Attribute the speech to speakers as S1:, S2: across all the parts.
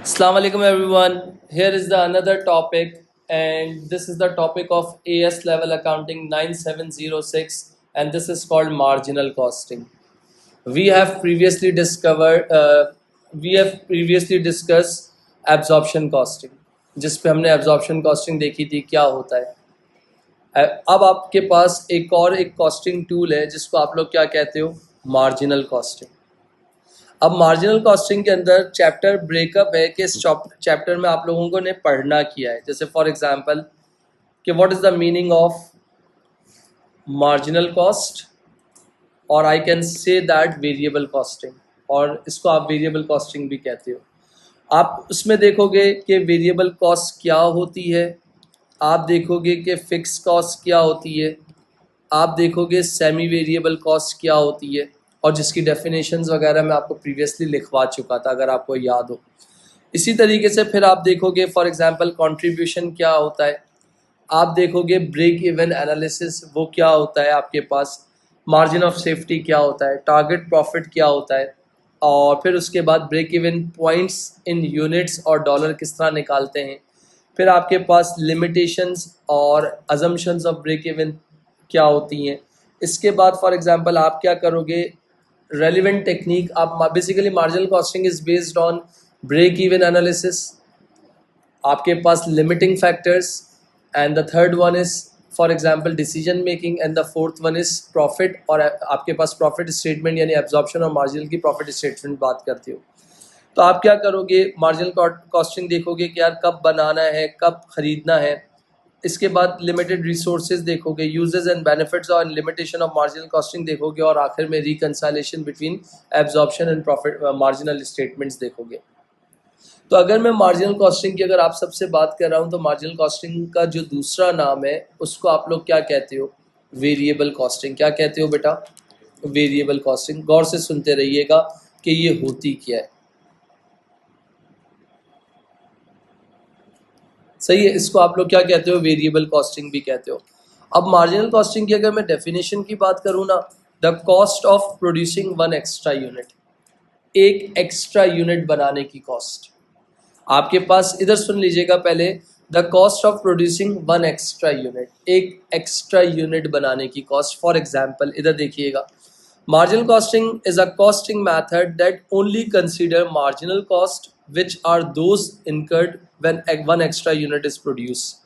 S1: Assalamu alaikum everyone. Here is the another topic, and this is the topic of AS level accounting 9706, and this is called marginal costing. We have previously discovered we have previously discussed absorption costing, जिस पे हमने absorption costing देखी थी क्या होता है. अब आपके पास एक कॉस्टिंग टूल है जिसको आप लोग क्या कहते हो, मार्जिनल कॉस्टिंग. अब मार्जिनल कॉस्टिंग के अंदर चैप्टर ब्रेकअप है कि इस चैप्टर में आप लोगों को ने पढ़ना किया है. जैसे फॉर एग्जांपल कि what is the meaning of marginal cost, और I can say that variable costing, और इसको आप वेरिएबल कॉस्टिंग भी कहते हो. आप उसमें देखोगे कि वेरिएबल कॉस्ट क्या होती है, आप देखोगे कि फिक्स कॉस्ट क्या होती है, आप देखोगे सेमी वेरिएबल कॉस्ट क्या होती है, और जिसकी डेफिनेशंस वगैरह मैं आपको प्रीवियसली लिखवा चुका था अगर आपको याद हो. इसी तरीके से फिर आप देखोगे फॉर एग्जांपल कंट्रीब्यूशन क्या होता है, आप देखोगे ब्रेक इवन एनालिसिस वो क्या होता है आपके पास, मार्जिन ऑफ सेफ्टी क्या होता है, टारगेट प्रॉफिट क्या होता है, और फिर उसके बाद break even points in units और डॉलर किस तरह निकालते हैं. फिर आपके पास लिमिटेशंस और अजम्पशंस ऑफ ब्रेक इवन क्या होती हैं. इसके बाद फॉर एग्जांपल आप क्या करोगे, रेलिवेंट टेक्निक. आप basically marginal costing is based on break even analysis, आपके पास limiting factors, and the third one is for example decision making, and the fourth one is profit. और आपके पास प्रॉफिट स्टेटमेंट यानी एब्जॉर्प्शन और marginal की profit statement बात करती हो. तो आप क्या करोगे, मार्जिनल कॉस्टिंग देखोगे कि यार कब बनाना है, कब खरीदना है. इसके बाद लिमिटेड रिसोर्सेज देखोगे, यूजेस एंड बेनिफिट्स और लिमिटेशन ऑफ मार्जिनल कॉस्टिंग देखोगे, और आखिर में reconciliation between absorption and profit marginal statements देखोगे. तो अगर मैं मार्जिनल कॉस्टिंग की अगर आप सबसे बात कर रहा हूँ तो मार्जिनल कॉस्टिंग का जो दूसरा नाम है उसको आप लोग क्या कहते हो, वेरिएबल कॉस्टिंग. क्या कहते हो बेटा, वेरिएबल कॉस्टिंग. गौर से सुनते रहिएगा कि ये होती क्या है. सही है, इसको आप लोग क्या कहते हो, वेरिएबल कॉस्टिंग भी कहते हो. अब मार्जिनल कॉस्टिंग की अगर मैं डेफिनेशन की बात करूँ ना, the cost of producing one extra unit, एक एक्स्ट्रा यूनिट बनाने की कॉस्ट. आपके पास इधर सुन लीजिएगा पहले, the cost of producing one extra unit, एक एक्स्ट्रा यूनिट बनाने की कॉस्ट. फॉर एग्जाम्पल इधर देखिएगा, marginal costing is a costing method that only consider marginal cost which are those incurred when one extra unit is produced.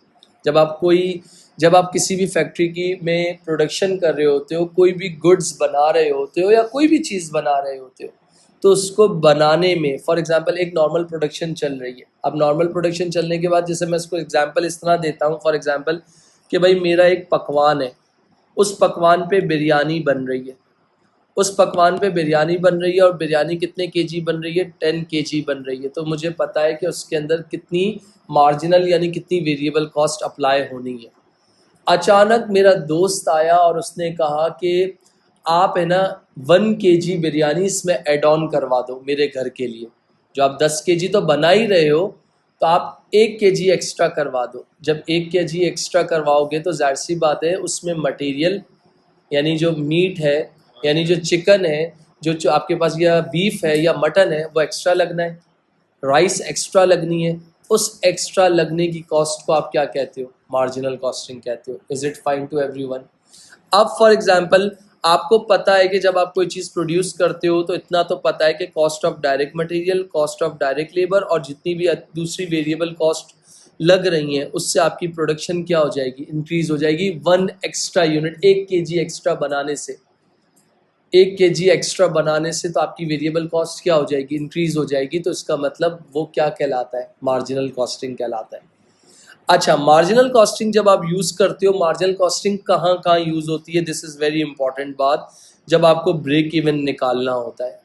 S1: जब आप किसी भी factory की में प्रोडक्शन कर रहे होते हो, कोई भी गुड्स बना रहे होते हो या कोई भी चीज़ बना रहे होते हो, तो उसको बनाने में फॉर एग्जांपल एक नॉर्मल प्रोडक्शन चल रही है. अब नॉर्मल प्रोडक्शन चलने के बाद जैसे मैं इसको एग्जांपल इस तरह देता हूँ, फॉर एग्जांपल कि भाई मेरा एक पकवान है, उस पकवान पे बिरयानी बन रही है, उस पकवान पे बिरयानी बन रही है, और बिरयानी कितने केजी बन रही है, 10 केजी बन रही है. तो मुझे पता है कि उसके अंदर कितनी मार्जिनल यानी कितनी वेरिएबल कॉस्ट अप्लाई होनी है. अचानक मेरा दोस्त आया और उसने कहा कि आप है ना 1 केजी बिरयानी इसमें ऐड ऑन करवा दो मेरे घर के लिए. जो आप 10 केजी तो बना ही रहे हो, तो आप 1 केजी एक्स्ट्रा करवा दो. जब 1 केजी एक्स्ट्रा करवाओगे तो जाहिर सी बात है उसमें मटेरियल यानी जो मीट है यानी जो चिकन है, जो आपके पास या बीफ है या मटन है, वो एक्स्ट्रा लगना है, राइस एक्स्ट्रा लगनी है. उस एक्स्ट्रा लगने की कॉस्ट को आप क्या कहते हो, मार्जिनल कॉस्टिंग कहते हो. Is it fine to everyone. अब फॉर एग्जांपल आपको पता है कि जब आप कोई चीज़ प्रोड्यूस करते हो तो इतना तो पता है कि cost of direct material, cost of direct labour और जितनी भी दूसरी वेरिएबल कॉस्ट लग रही हैं उससे आपकी प्रोडक्शन क्या हो जाएगी, इंक्रीज़ हो जाएगी. 1 एक्स्ट्रा यूनिट, 1 केजी एक्स्ट्रा बनाने से, 1 केजी एक्स्ट्रा बनाने से तो आपकी वेरिएबल कॉस्ट क्या हो जाएगी, इंक्रीज़ हो जाएगी. तो इसका मतलब वो क्या कहलाता है, मार्जिनल कॉस्टिंग कहलाता है. अच्छा, मार्जिनल कॉस्टिंग जब आप यूज़ करते हो, मार्जिनल कॉस्टिंग कहाँ कहाँ यूज़ होती है, दिस इज़ वेरी इंपॉर्टेंट बात. जब आपको ब्रेक इवन निकालना होता है.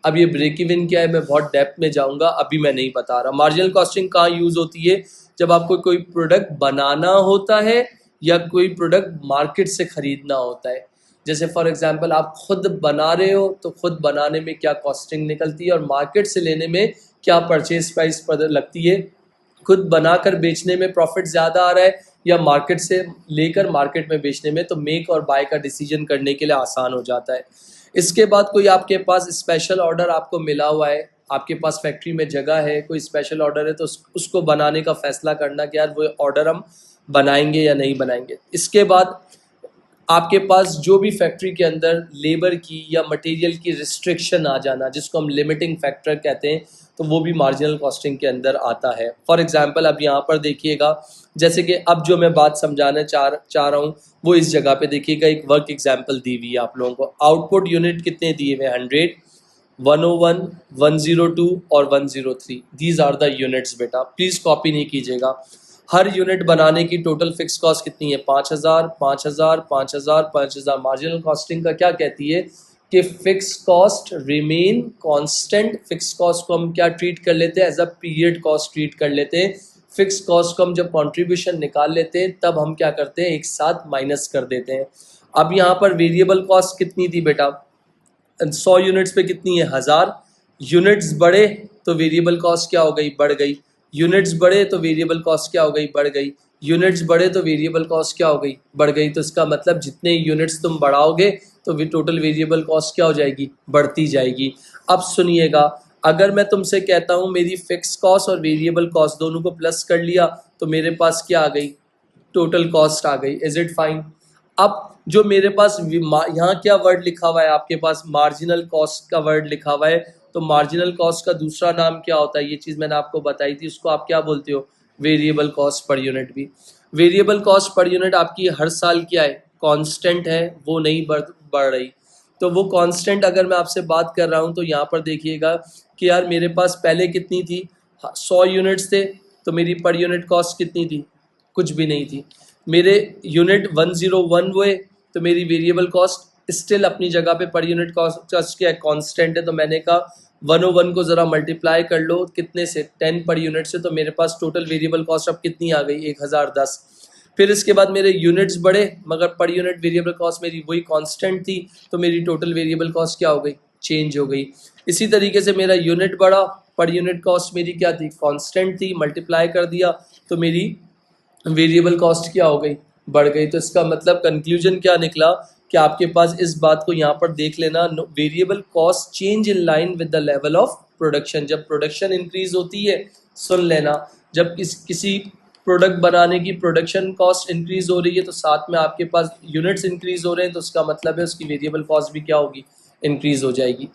S1: अब ये ब्रेक इवन क्या है मैं बहुत डेप्थ में जाऊँगा, अभी मैं नहीं बता रहा. मार्जिनल कॉस्टिंग कहाँ यूज़ होती है, जब आपको कोई प्रोडक्ट बनाना होता है या कोई प्रोडक्ट मार्केट से ख़रीदना होता है. जैसे फॉर एग्जांपल आप खुद बना रहे हो तो खुद बनाने में क्या कॉस्टिंग निकलती है, और मार्केट से लेने में क्या परचेज प्राइस पर लगती है. खुद बनाकर बेचने में प्रॉफिट ज़्यादा आ रहा है या मार्केट से लेकर मार्केट में बेचने में, तो मेक और बाय का डिसीजन करने के लिए आसान हो जाता है. इसके बाद कोई आपके पास स्पेशल ऑर्डर आपको मिला हुआ है, आपके पास फैक्ट्री में जगह है, कोई स्पेशल ऑर्डर है तो उसको बनाने का फैसला करना कि यार वो ऑर्डर हम बनाएंगे या नहीं बनाएंगे। इसके बाद आपके पास जो भी फैक्ट्री के अंदर लेबर की या मटेरियल की रिस्ट्रिक्शन आ जाना, जिसको हम लिमिटिंग फैक्टर कहते हैं, तो वो भी मार्जिनल कॉस्टिंग के अंदर आता है। फॉर एग्जांपल अब यहाँ पर देखिएगा, जैसे कि अब जो मैं बात समझाना चाह रहा हूँ वो इस जगह पे देखिएगा, एक वर्क एग्जांपल दी हुई है आप लोगों को। आउटपुट यूनिट कितने दिए हुए? 100, 101, 102 और 103। दीज आर द यूनिट्स बेटा, प्लीज़ कॉपी नहीं कीजिएगा। हर यूनिट बनाने की टोटल फिक्स कॉस्ट कितनी है? 5000, 5000, 5000, 5000। मार्जिनल कॉस्टिंग का क्या कहती है कि fix cost remain constant. Fix cost को हम क्या ट्रीट कर लेते हैं? As a period cost treat कर लेते हैं। फिक्स कॉस्ट को हम जब कंट्रीब्यूशन निकाल लेते हैं तब हम क्या करते हैं? एक साथ माइनस कर देते हैं। अब यहाँ पर वेरिएबल कॉस्ट कितनी थी बेटा? 100 यूनिट्स पे कितनी है? 1000। यूनिट्स बढ़े तो वेरिएबल कॉस्ट क्या हो गई? बढ़ गई। यूनिट्स बढ़े तो वेरिएबल कॉस्ट क्या हो गई? बढ़ गई। यूनिट्स बढ़े तो वेरिएबल कॉस्ट क्या हो गई? बढ़ गई। तो इसका मतलब जितने यूनिट्स तुम बढ़ाओगे तो टोटल वेरिएबल कॉस्ट क्या हो जाएगी? बढ़ती जाएगी। अब सुनिएगा, अगर मैं तुमसे कहता हूँ मेरी फिक्स कॉस्ट और वेरिएबल कॉस्ट दोनों को प्लस कर लिया तो मेरे पास क्या आ गई? टोटल कॉस्ट आ गई। Is it fine? अब जो मेरे पास यहाँ क्या वर्ड लिखा हुआ है आपके पास? मार्जिनल कॉस्ट का वर्ड लिखा हुआ है। तो मार्जिनल कॉस्ट का दूसरा नाम क्या होता है? ये चीज़ मैंने आपको बताई थी, उसको आप क्या बोलते हो? वेरिएबल कॉस्ट पर यूनिट भी। वेरिएबल कॉस्ट पर यूनिट आपकी हर साल क्या है? कांस्टेंट है, वो नहीं बढ़ रही। तो वो कांस्टेंट अगर मैं आपसे बात कर रहा हूँ तो यहाँ पर देखिएगा कि यार मेरे पास पहले कितनी थी? 100 यूनिट्स थे तो मेरी पर यूनिट कॉस्ट कितनी थी? कुछ भी नहीं थी। मेरे यूनिट 101 हुए तो मेरी वेरिएबल कॉस्ट स्टिल अपनी जगह पे पर यूनिट कॉस्ट क्या कांस्टेंट है। तो मैंने कहा 101 को ज़रा मल्टीप्लाई कर लो कितने से? 10 पर यूनिट से। तो मेरे पास टोटल वेरिएबल कॉस्ट अब कितनी आ गई? 1010। फिर इसके बाद मेरे यूनिट्स बढ़े मगर पर यूनिट वेरिएबल कॉस्ट मेरी वही कांस्टेंट थी, तो मेरी टोटल वेरिएबल कॉस्ट क्या हो गई? चेंज हो गई। इसी तरीके से मेरा यूनिट बढ़ा, पर यूनिट कॉस्ट मेरी क्या थी? कांस्टेंट थी, मल्टीप्लाई कर दिया तो मेरी वेरिएबल कॉस्ट क्या हो गई? बढ़ गई। तो इसका मतलब कंक्लूजन क्या निकला कि आपके पास इस बात को यहाँ पर देख लेना, variable cost change in line with the level of production. जब प्रोडक्शन इंक्रीज होती है, सुन लेना, जब किसी प्रोडक्ट बनाने की प्रोडक्शन कॉस्ट इंक्रीज हो रही है तो साथ में आपके पास यूनिट्स इंक्रीज हो रहे हैं, तो उसका मतलब है उसकी वेरिएबल कॉस्ट भी क्या होगी? इंक्रीज हो जाएगी।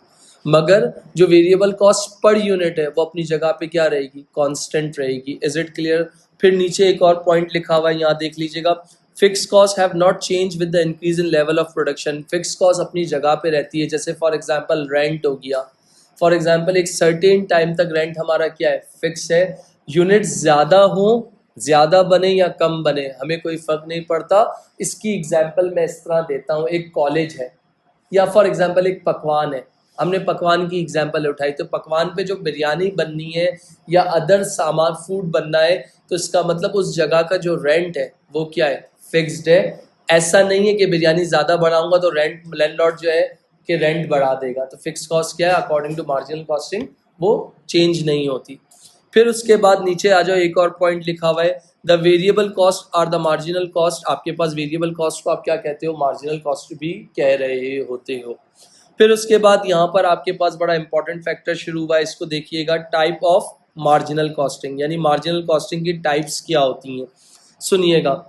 S1: मगर जो वेरिएबल कॉस्ट पर यूनिट है वो अपनी जगह पे क्या रहेगी? कांस्टेंट रहेगी। Is it clear? फिर नीचे एक और पॉइंट लिखा हुआ है, यहाँ देख लीजिएगा, fix cost have not change with the increase in level of production. Fix cost अपनी जगह पे रहती है। जैसे फॉर एग्जांपल रेंट हो गया, फॉर एग्जांपल एक सर्टेन टाइम तक रेंट हमारा क्या है? फिक्स है। यूनिट ज़्यादा हो, ज़्यादा बने या कम बने, हमें कोई फ़र्क नहीं पड़ता। इसकी एग्जांपल मैं इस तरह देता हूँ, एक कॉलेज है या फॉर एग्जांपल एक पकवान है। हमने पकवान की एग्जांपल उठाई, तो पकवान पे जो बिरयानी बननी है या अदर सामान फूड बनना है तो इसका मतलब उस जगह का जो रेंट है वो क्या है? फिक्स्ड है। ऐसा नहीं है कि बिरयानी ज़्यादा बढ़ाऊंगा तो रेंट लैंडलॉर्ड जो है कि रेंट बढ़ा देगा। तो फिक्स कॉस्ट क्या है? अकॉर्डिंग टू मार्जिनल कॉस्टिंग वो चेंज नहीं होती। फिर उसके बाद नीचे आ जाओ, एक और पॉइंट लिखा हुआ है, the variable cost are the marginal cost. आपके पास वेरिएबल कॉस्ट को आप क्या कहते हो? मार्जिनल कॉस्ट भी कह रहे होते हो। फिर उसके बाद यहाँ पर आपके पास बड़ा इंपॉर्टेंट फैक्टर शुरू हुआ है, इसको देखिएगा, टाइप ऑफ मार्जिनल कॉस्टिंग, यानी मार्जिनल कॉस्टिंग की टाइप्स क्या होती हैं। सुनिएगा,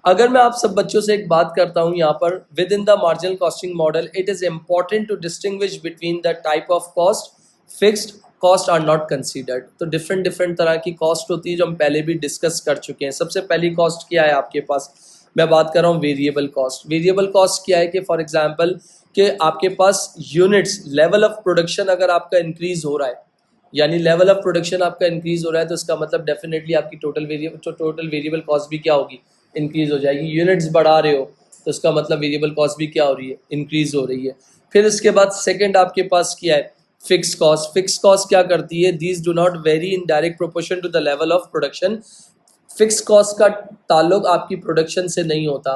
S1: अगर मैं आप सब बच्चों से एक बात करता हूँ यहाँ पर, within the marginal costing model it is important to distinguish between the type of cost. Fixed cost are not considered. तो डिफरेंट डिफरेंट तरह की कॉस्ट होती है जो हम पहले भी डिस्कस कर चुके हैं। सबसे पहली कॉस्ट क्या है आपके पास? मैं बात कर रहा हूँ वेरिएबल कॉस्ट। वेरिएबल कॉस्ट क्या है कि फॉर एग्जांपल कि आपके पास यूनिट्स, लेवल ऑफ प्रोडक्शन अगर आपका इंक्रीज हो रहा है, यानी लेवल ऑफ प्रोडक्शन आपका इंक्रीज हो रहा है, तो इसका मतलब डेफिनेटली आपकी टोटल वेरिएबल कॉस्ट भी क्या होगी? इंक्रीज हो जाएगी। यूनिट्स बढ़ा रहे हो तो इसका मतलब वेरिएबल कॉस्ट भी क्या हो रही है? इंक्रीज हो रही है। फिर इसके बाद सेकंड आपके पास क्या है? Fix cost. फिक्स कॉस्ट क्या करती है? These do not vary in direct proportion to the level of production. Fix cost का ताल्लुक आपकी प्रोडक्शन से नहीं होता।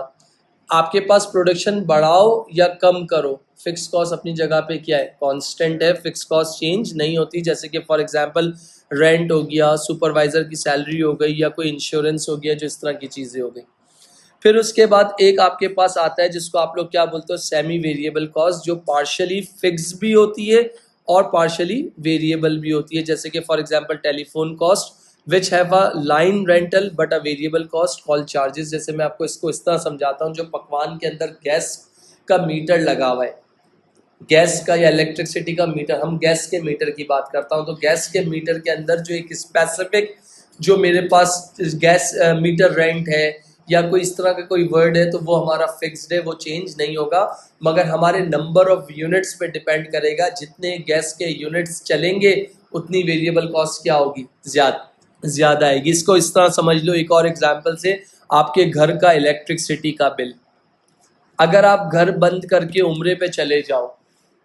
S1: आपके पास प्रोडक्शन बढ़ाओ या कम करो, फिक्स कॉस्ट अपनी जगह पे क्या है? कांस्टेंट है। फिक्स कॉस्ट चेंज नहीं होती। जैसे कि फॉर एग्जांपल रेंट हो गया, सुपरवाइज़र की सैलरी हो गई या कोई इंश्योरेंस हो गया, जो इस तरह की चीज़ें हो गई। फिर उसके बाद एक आपके पास आता है जिसको आप लोग क्या बोलते हो? सेमी वेरिएबल कॉस्ट, जो पार्शियली फिक्स भी होती है और पार्शली वेरिएबल भी होती है, जैसे कि for example telephone cost which have a line rental but a variable cost called charges. जैसे मैं आपको इसको इस तरह समझाता हूँ, जो पकवान के अंदर गैस का मीटर लगा हुआ है, गैस का या इलेक्ट्रिसिटी का मीटर, हम गैस के मीटर की बात करता हूँ, तो गैस के मीटर के अंदर जो एक स्पेसिफिक जो मेरे पास गैस मीटर रेंट है या कोई इस तरह का कोई वर्ड है, तो वो हमारा फिक्स्ड है, वो चेंज नहीं होगा, मगर हमारे नंबर ऑफ यूनिट्स पे डिपेंड करेगा। जितने गैस के यूनिट्स चलेंगे उतनी वेरिएबल कॉस्ट क्या होगी, ज़्यादा आएगी। इसको इस तरह समझ लो, एक और एग्जांपल से, आपके घर का इलेक्ट्रिसिटी का बिल, अगर आप घर बंद करके उम्रे पे चले जाओ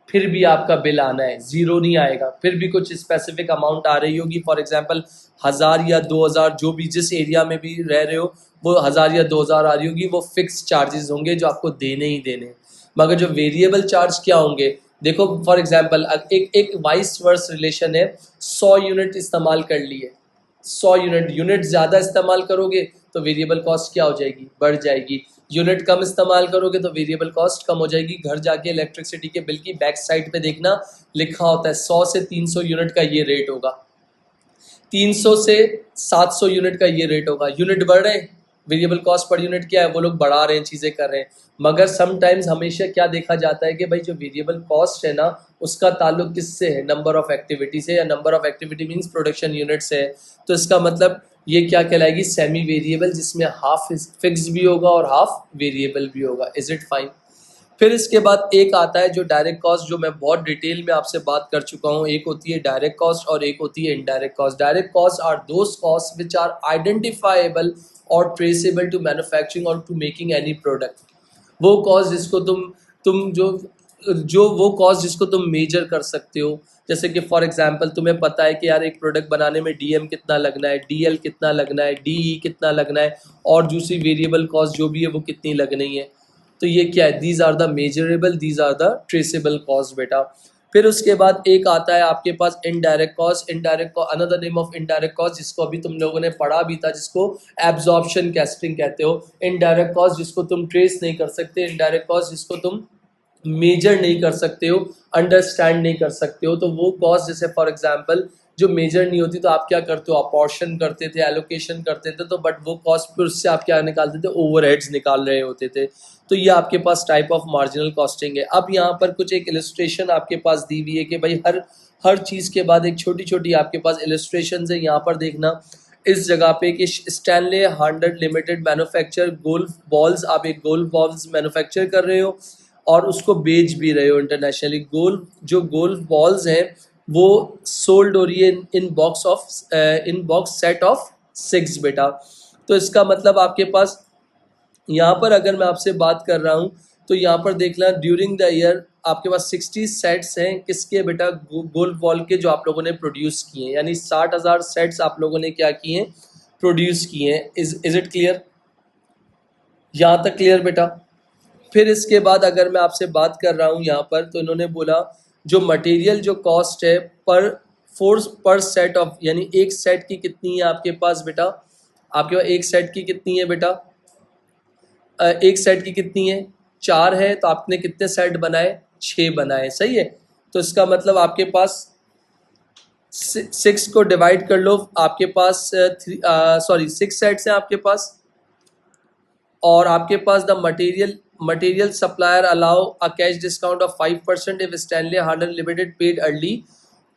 S1: फिर भी आपका बिल आना है, ज़ीरो नहीं आएगा, फिर भी कुछ स्पेसिफिक अमाउंट आ रही होगी, फॉर एग्जांपल 1000 या 2000, जो भी जिस एरिया में भी रह रहे हो वो 1000 या 2000 आ रही होगी, वो फिक्स चार्जेस होंगे जो आपको देने ही देने हैं। मगर जो वेरिएबल चार्ज क्या होंगे, देखो फॉर एग्जांपल एक वाइस वर्स रिलेशन है, 100 यूनिट इस्तेमाल कर लिए, 100 यूनिट ज़्यादा इस्तेमाल करोगे तो वेरिएबल कॉस्ट क्या हो जाएगी, बढ़ जाएगी। यूनिट कम इस्तेमाल करोगे तो वेरिएबल कॉस्ट कम हो जाएगी। घर जाके इलेक्ट्रिसिटी के बिल की बैक साइड पे देखना, लिखा होता है 100 से 300 यूनिट का ये रेट होगा, 300 से 700 यूनिट का ये रेट होगा। यूनिट बढ़ रहे हैं, वेरिएबल कॉस्ट पर यूनिट क्या है, वो लोग बढ़ा रहे हैं, चीज़ें कर रहे हैं। मगर समटाइम्स हमेशा क्या देखा जाता है कि भाई जो वेरिएबल कॉस्ट है ना, उसका ताल्लुक किससे है, नंबर ऑफ एक्टिविटी से, या number of activity means production unit से है। तो इसका मतलब ये क्या कहलाएगी, सेमी वेरिएबल, जिसमें हाफ फिक्स भी होगा और हाफ वेरिएबल भी होगा। Is it fine. फिर इसके बाद एक आता है जो डायरेक्ट कॉस्ट, जो मैं बहुत डिटेल में आपसे बात कर चुका हूँ। एक होती है डायरेक्ट कॉस्ट और एक होती है indirect cost. Direct cost are those cost which are identifiable और ट्रेसेबल टू मैन्युफैक्चरिंग और टू मेकिंग एनी प्रोडक्ट। वो कॉस्ट जिसको तुम जो वो कॉस्ट जिसको तुम मेजर कर सकते हो। जैसे कि फॉर एग्जांपल तुम्हें पता है कि यार एक प्रोडक्ट बनाने में डीएम कितना लगना है, डीएल कितना लगना है, डीई कितना लगना है, और दूसरी वेरिएबल कॉस्ट जो भी है वो कितनी लगनी है। तो ये क्या है, these are the measurable, these are the traceable cost बेटा। फिर उसके बाद एक आता है आपके पास indirect cost. Indirect another name of indirect cost, जिसको अभी तुम लोगों ने पढ़ा भी था, जिसको एब्जॉर्प्शन कैस्टिंग कहते हो। इनडायरेक्ट कॉस्ट जिसको तुम ट्रेस नहीं कर सकते, इनडायरेक्ट कॉस्ट जिसको तुम मेजर नहीं कर सकते हो, अंडरस्टैंड नहीं कर सकते हो, तो वो कॉस्ट, जैसे फॉर एग्जांपल जो मेजर नहीं होती तो आप क्या करते हो, अपॉर्शन करते थे, एलोकेशन करते थे, तो बट वो कॉस्ट फिर उससे आप क्या निकालते थे, ओवरहेड्स निकाल रहे होते थे। तो ये आपके पास टाइप ऑफ मार्जिनल कॉस्टिंग है। अब यहाँ पर कुछ एक इलस्ट्रेशन आपके पास दी हुई है कि भाई हर चीज़ के बाद एक छोटी छोटी आपके पास इलस्ट्रेशन है। यहाँ पर देखना इस जगह पे कि Stanley Harden limited manufacture golf balls, आप एक गोल्फ बॉल्स मैन्युफैक्चर कर रहे हो और उसको बेच भी रहे हो इंटरनेशनली। गोल्फ बॉल्स हैं वो सोल्ड हो रही है इन बॉक्स सेट ऑफ 6 बेटा। तो इसका मतलब आपके पास यहाँ पर अगर मैं आपसे बात कर रहा हूँ तो यहाँ पर देखना ड्यूरिंग द ईयर आपके पास 60 सेट्स हैं किसके बेटा, गोल्फ बॉल के, जो आप लोगों ने प्रोड्यूस किए हैं, यानी 60,000 सेट्स आप लोगों ने क्या किए हैं, प्रोड्यूस किए हैं। इज इट क्लियर, यहाँ तक क्लियर बेटा। फिर इसके बाद अगर मैं आपसे बात कर रहा हूँ यहाँ पर, तो इन्होंने बोला जो मटेरियल जो कॉस्ट है पर सेट ऑफ, यानी एक सेट की कितनी है आपके पास बेटा, आपके पास एक सेट की कितनी है बेटा, एक सेट की कितनी है, 4 है, तो आपने कितने सेट बनाए, 6 बनाए, सही है। तो इसका मतलब आपके पास 6 को डिवाइड कर लो, आपके पास 6 सेट्स हैं आपके पास, और आपके पास the material supplier allow a cash discount of 5% if Stanley Harden limited paid early,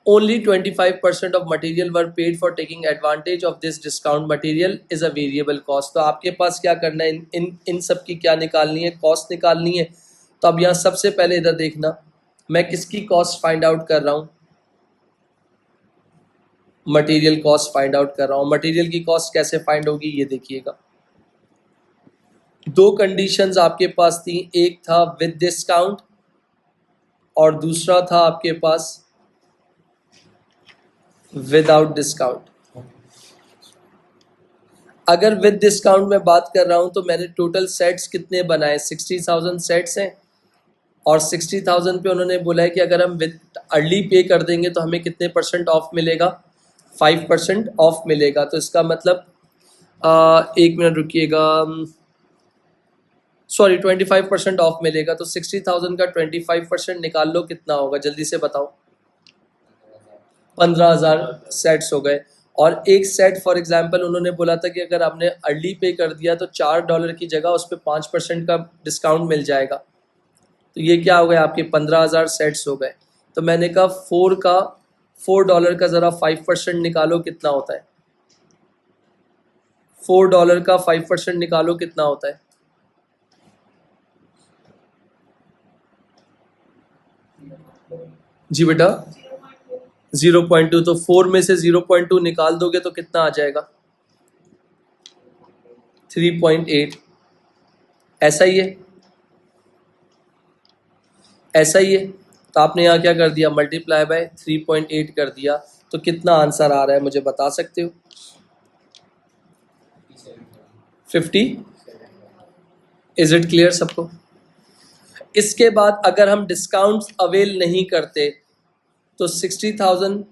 S1: only 25% of material were paid for taking advantage of this discount, material is a variable cost। तो आपके पास क्या करना है, इन सब की क्या निकालनी है, कॉस्ट निकालनी है। तो अब यहाँ सबसे पहले इधर देखना, मैं किसकी कॉस्ट फाइंड आउट कर रहा हूँ, मटेरियल कॉस्ट फाइंड आउट कर रहा हूँ। मटेरियल की कॉस्ट कैसे फाइंड होगी ये देखिएगा, 2 कंडीशंस आपके पास थी, एक था विद डिस्काउंट और दूसरा था आपके पास विदाउट डिस्काउंट। अगर विद डिस्काउंट में बात कर रहा हूं तो मैंने टोटल सेट्स कितने बनाए, 60,000 सेट्स हैं, और 60,000 पे उन्होंने बोला है कि अगर हम विद अर्ली पे कर देंगे तो हमें कितने % ऑफ मिलेगा, 5% ऑफ मिलेगा। तो इसका मतलब 1 मिनट रुकिएगा, सॉरी 25% ऑफ मिलेगा। तो 60,000 का 25% निकाल लो, कितना होगा जल्दी से बताओ, 15,000 सेट्स हो गए। और एक सेट फॉर एग्जांपल उन्होंने बोला था कि अगर आपने अर्ली पे कर दिया तो $4 की जगह उस पर 5% का डिस्काउंट मिल जाएगा। तो ये क्या हो गया, आपके 15,000 सेट्स हो गए। तो मैंने कहा $4 का ज़रा 5% निकालो, कितना होता है? $4 का 5% निकालो, कितना होता है? जी बेटा 0.2। तो 4 में से 0.2 निकाल दोगे तो कितना आ जाएगा? 3.8। ऐसा ही है, ऐसा ही है। तो आपने यहाँ क्या कर दिया, मल्टीप्लाई बाय 3.8 कर दिया। तो कितना आंसर आ रहा है मुझे बता सकते हो? 50। इज इट क्लियर सबको? इसके बाद अगर हम डिस्काउंट्स अवेल नहीं करते तो 60,000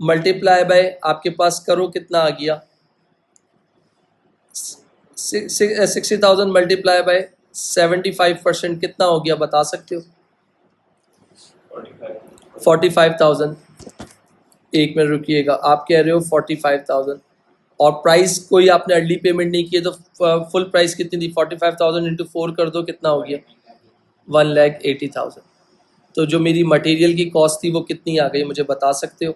S1: मल्टीप्लाई बाय आपके पास करो, कितना आ गया? 60,000 मल्टीप्लाई बाय 75% कितना हो गया, बता सकते हो? 45,000। एक मिनट रुकिएगा, आप कह रहे हो 45,000 और प्राइस कोई आपने अर्ली पेमेंट नहीं की है, तो फुल प्राइस कितनी थी? 45,000 इंटू 4 कर दो, कितना हो गया? 1,80,000। तो जो मेरी मटेरियल की कॉस्ट थी वो कितनी आ गई, मुझे बता सकते हो?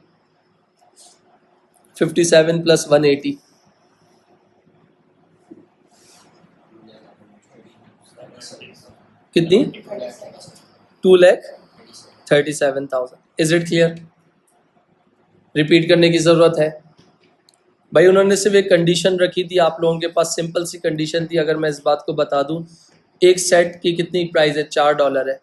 S1: 57 प्लस 180 कितनी? 2,37,000। Is it clear? रिपीट करने की ज़रूरत है? भाई उन्होंने सिर्फ एक कंडीशन रखी थी, आप लोगों के पास सिंपल सी कंडीशन थी। अगर मैं इस बात को बता दूं, एक सेट की कितनी प्राइस है? $4 है।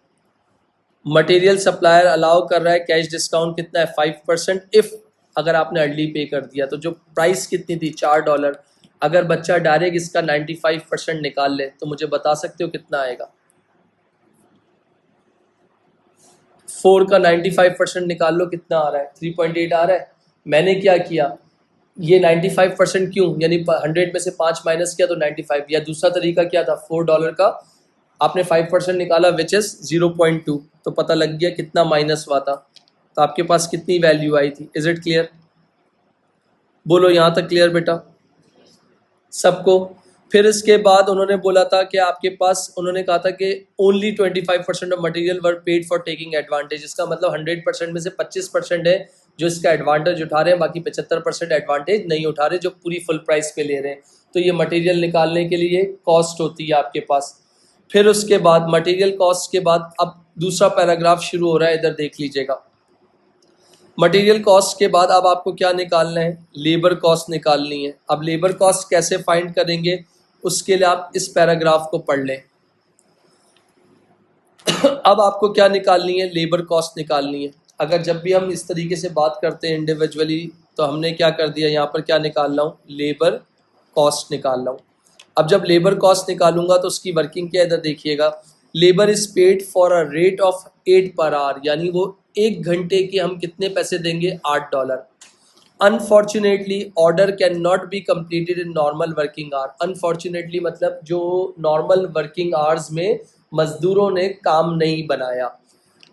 S1: मटेरियल सप्लायर अलाउ कर रहा है कैश डिस्काउंट कितना है? 5%। इफ़ अगर आपने अर्ली पे कर दिया तो जो प्राइस कितनी थी? $4। अगर बच्चा डायरेक्ट इसका 95% निकाल ले तो मुझे बता सकते हो कितना आएगा? 4 का 95% निकाल लो, कितना आ रहा है? 3.8 आ रहा है। मैंने क्या किया, ये 95% क्यों, यानी 100 में से 5 माइनस किया तो 95। या दूसरा तरीका क्या था, $4 का आपने 5% निकाला विच इज़ 0.2, तो पता लग गया कितना माइनस हुआ था। तो आपके पास कितनी वैल्यू आई थी? Is it clear? बोलो यहाँ तक क्लियर बेटा सबको? फिर इसके बाद उन्होंने बोला था कि आपके पास, उन्होंने कहा था कि only 25% of material were paid for taking advantage. इसका मतलब 100% में से 25% है जो इसका एडवांटेज उठा रहे हैं, बाकी 75% एडवांटेज नहीं उठा रहे, जो पूरी फुल प्राइस पे ले रहे हैं। तो ये मटेरियल निकालने के लिए कॉस्ट होती है आपके पास। फिर उसके बाद मटेरियल कॉस्ट के बाद अब दूसरा पैराग्राफ शुरू हो रहा है, इधर देख लीजिएगा। मटेरियल कॉस्ट के बाद अब आपको क्या निकालना है? लेबर कॉस्ट निकालनी है। अब लेबर कॉस्ट कैसे फाइंड करेंगे, उसके लिए आप इस पैराग्राफ को पढ़ लें। अब आपको क्या निकालनी है? लेबर कॉस्ट निकालनी है। अगर जब भी हम इस तरीके से बात करते हैं इंडिविजुअली, तो हमने क्या कर दिया, यहाँ पर क्या निकाल रहा हूँ? लेबर कॉस्ट निकाल रहा हूँ। अब जब लेबर कॉस्ट निकालूंगा तो उसकी वर्किंग क्या, इधर देखिएगा। Labour is paid for a rate of 8 per hour, यानी वो 1 घंटे के हम कितने पैसे देंगे? $8। Unfortunately order can not be completed in normal working hour. Unfortunately मतलब जो नॉर्मल वर्किंग आवर्स में मजदूरों ने काम नहीं बनाया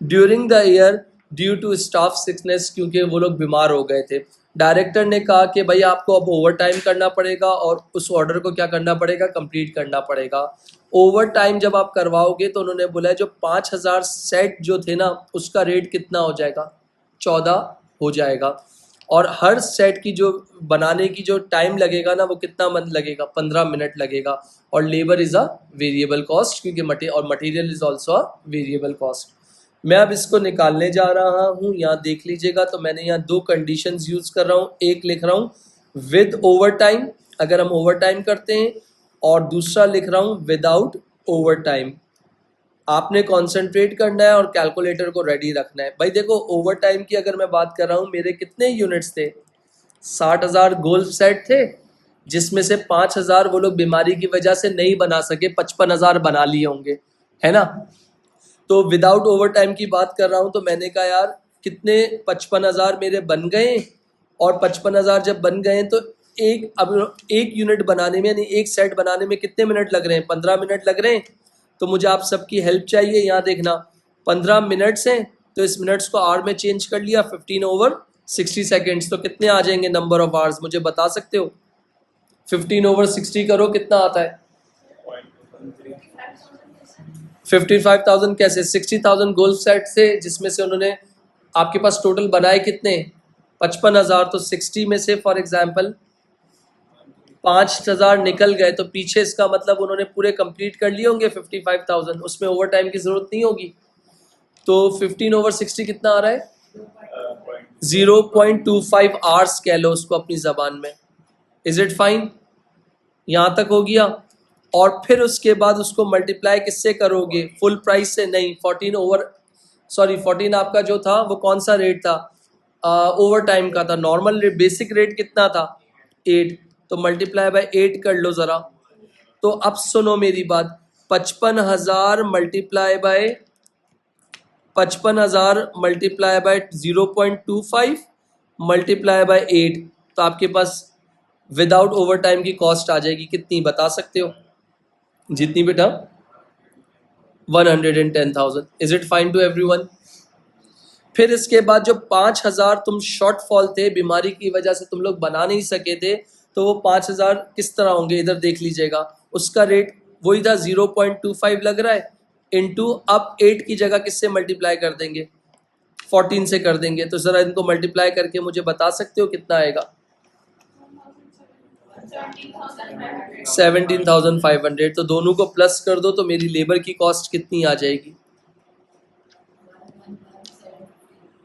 S1: during the year due to staff sickness, क्योंकि वो लोग बीमार हो गए थे। डायरेक्टर ने कहा कि भाई आपको अब ओवर टाइम करना पड़ेगा और उस ऑर्डर को क्या करना पड़ेगा? कंप्लीट करना पड़ेगा। ओवर टाइम जब आप करवाओगे तो उन्होंने बोला है जो 5,000 सेट जो थे ना, उसका रेट कितना हो जाएगा? 14 हो जाएगा। और हर सेट की जो बनाने की जो टाइम लगेगा ना, वो कितना मंथ लगेगा? 15 मिनट लगेगा। और labour is a variable cost, क्योंकि material is also a variable cost. मैं अब इसको निकालने जा रहा हूँ, यहाँ देख लीजिएगा। तो मैंने यहाँ 2 कंडीशंस यूज़ कर रहा हूँ। एक लिख रहा हूँ विद ओवर टाइम, अगर हम ओवर टाइम करते हैं, और दूसरा लिख रहा हूँ विदाउट ओवर टाइम। आपने कॉन्सेंट्रेट करना है और कैलकुलेटर को रेडी रखना है। भाई देखो, ओवर टाइम की अगर मैं बात कर रहा हूँ, मेरे कितने यूनिट्स थे? 60,000 गोल सेट थे, जिसमें से 5,000 वो लोग बीमारी की वजह से नहीं बना सके, 55,000 बना लिए होंगे, है ना? तो विदाउट ओवर टाइम की बात कर रहा हूँ, तो मैंने कहा यार कितने 55,000 मेरे बन गए। और 55,000 जब बन गए तो अब एक यूनिट बनाने में, यानी एक सेट बनाने में कितने मिनट लग रहे हैं? 15 मिनट लग रहे हैं। तो मुझे आप सबकी हेल्प चाहिए। यहाँ देखना, 15 मिनट्स हैं तो इस मिनट्स को आवर में चेंज कर लिया, 15/4 60 सेकेंड्स, तो कितने आ जाएंगे नंबर ऑफ आवर्स, मुझे बता सकते हो? 15/60 करो, कितना आता है? 55,000 कैसे? 60,000 गोल सेट से, जिसमें से उन्होंने आपके पास टोटल बनाए कितने? 55,000। तो 60 में से फॉर एग्जाम्पल 5,000 निकल गए, तो पीछे इसका मतलब उन्होंने पूरे कंप्लीट कर लिए होंगे 55,000, उसमें ओवर टाइम की जरूरत नहीं होगी। तो 15/60 कितना आ रहा है? 0.25 आवर्स कह लो उसको अपनी जबान में। Is it fine? यहाँ तक हो गया। और फिर उसके बाद उसको मल्टीप्लाई किससे करोगे? फुल प्राइस से नहीं, 14 आपका जो था वो कौन सा रेट था? ओवर टाइम का था। नॉर्मल रेट, बेसिक रेट कितना था? 8। तो मल्टीप्लाई बाय 8 कर लो ज़रा। तो अब सुनो मेरी बात, 55,000 मल्टीप्लाई बाय 0.25 मल्टीप्लाई बाय 8, तो आपके पास विदाउट ओवर टाइम की कॉस्ट आ जाएगी कितनी, बता सकते हो? जितनी बेटा? 110,000। Is it fine to everyone? फिर इसके बाद जो 5,000 तुम शॉर्टफॉल थे, बीमारी की वजह से तुम लोग बना नहीं सके थे, तो वो 5,000 किस तरह होंगे? इधर देख लीजिएगा, उसका रेट वही था 0.25 लग रहा है, इनटू अब 8 की जगह किससे मल्टीप्लाई कर देंगे? 14 से कर देंगे। तो ज़रा इनको मल्टीप्लाई करके मुझे बता सकते हो कितना आएगा? 17,500। तो दोनों को प्लस कर दो, तो मेरी लेबर की कॉस्ट कितनी आ जाएगी?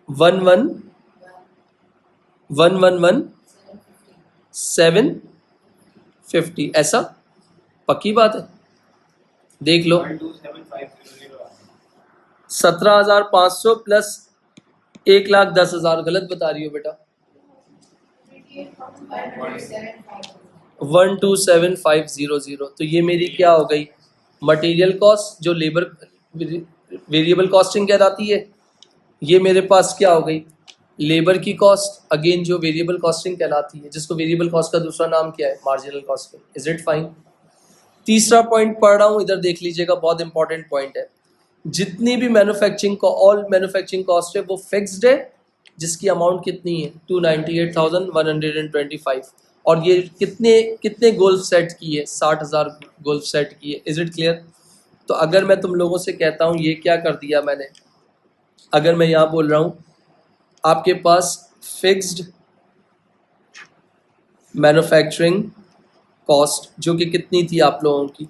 S1: 1,11750। ऐसा पक्की बात है? देख लो, 17,500 प्लस 1,10,000। गलत बता रही हो बेटा? 127,500। तो ये मेरी क्या हो गई? मटेरियल कॉस्ट, जो लेबर वेरिएबल कॉस्टिंग कहलाती है। ये मेरे पास क्या हो गई? लेबर की कॉस्ट, अगेन जो वेरिएबल कॉस्टिंग कहलाती है, जिसको वेरिएबल कॉस्ट का दूसरा नाम क्या है? Marginal costing. Is it fine? तीसरा पॉइंट पढ़ रहा हूँ, इधर देख लीजिएगा, बहुत इंपॉर्टेंट पॉइंट है। जितनी भी मैन्युफैक्चरिंग को ऑल मैन्युफैक्चरिंग कॉस्ट है वो फिक्स्ड है, जिसकी अमाउंट कितनी है? 298,125। और ये कितने कितने गोल्फ सेट की है? 60,000 गोल्फ सेट की है। Is it clear? तो अगर मैं तुम लोगों से कहता हूँ, ये क्या कर दिया मैंने, अगर मैं यहाँ बोल रहा हूँ आपके पास फिक्स्ड मैन्युफैक्चरिंग कॉस्ट जो कि कितनी थी आप लोगों की?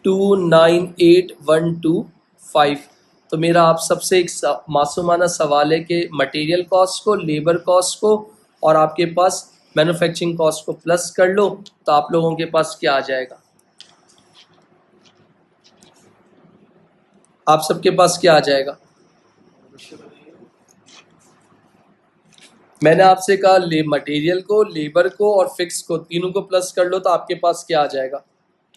S1: 298,125। तो मेरा आप सबसे एक मासूमाना सवाल है कि मटेरियल कॉस्ट को, लेबर कॉस्ट को और आपके पास मैन्युफैक्चरिंग कॉस्ट को प्लस कर लो, तो आप लोगों के पास क्या आ जाएगा? आप सबके पास क्या आ जाएगा? मैंने आपसे कहा ले मटेरियल को, लेबर को और फिक्स को, तीनों को प्लस कर लो, तो आपके पास क्या आ जाएगा?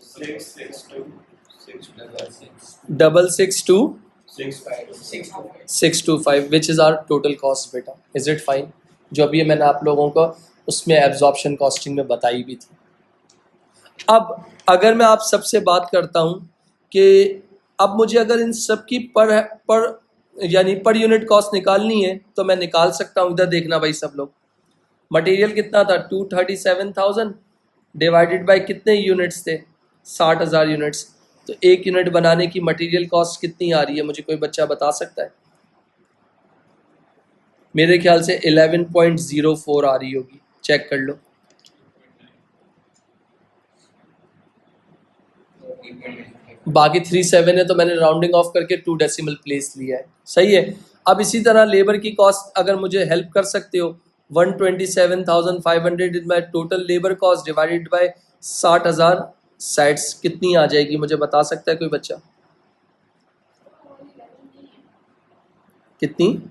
S1: 662,625 which is our total cost बेटा। Is it fine? जो अभी मैंने आप लोगों को उसमें एब्जॉर्प्शन कॉस्टिंग में बताई भी थी। अब अगर मैं आप सबसे बात करता हूँ कि अब मुझे अगर इन सब की पर यानी पर यूनिट कॉस्ट निकालनी है, तो मैं निकाल सकता हूँ। इधर देखना भाई सब लोग, मटेरियल कितना था? 237,000 डिवाइडेड बाय कितने यूनिट्स थे? 60,000 यूनिट्स। तो एक यूनिट बनाने की मटेरियल कॉस्ट कितनी आ रही है? मुझे कोई बच्चा बता सकता है? मेरे ख्याल से 11.04 आ रही होगी, चेक कर लो। बाकी 37 है, तो मैंने राउंडिंग ऑफ करके 2 डेसिमल प्लेस लिया है। सही है। अब इसी तरह लेबर की कॉस्ट अगर मुझे हेल्प कर सकते हो, 127,500 is my total labour cost divided bye 60,000 sites, कितनी आ जाएगी? मुझे बता सकता है कोई बच्चा? कितनी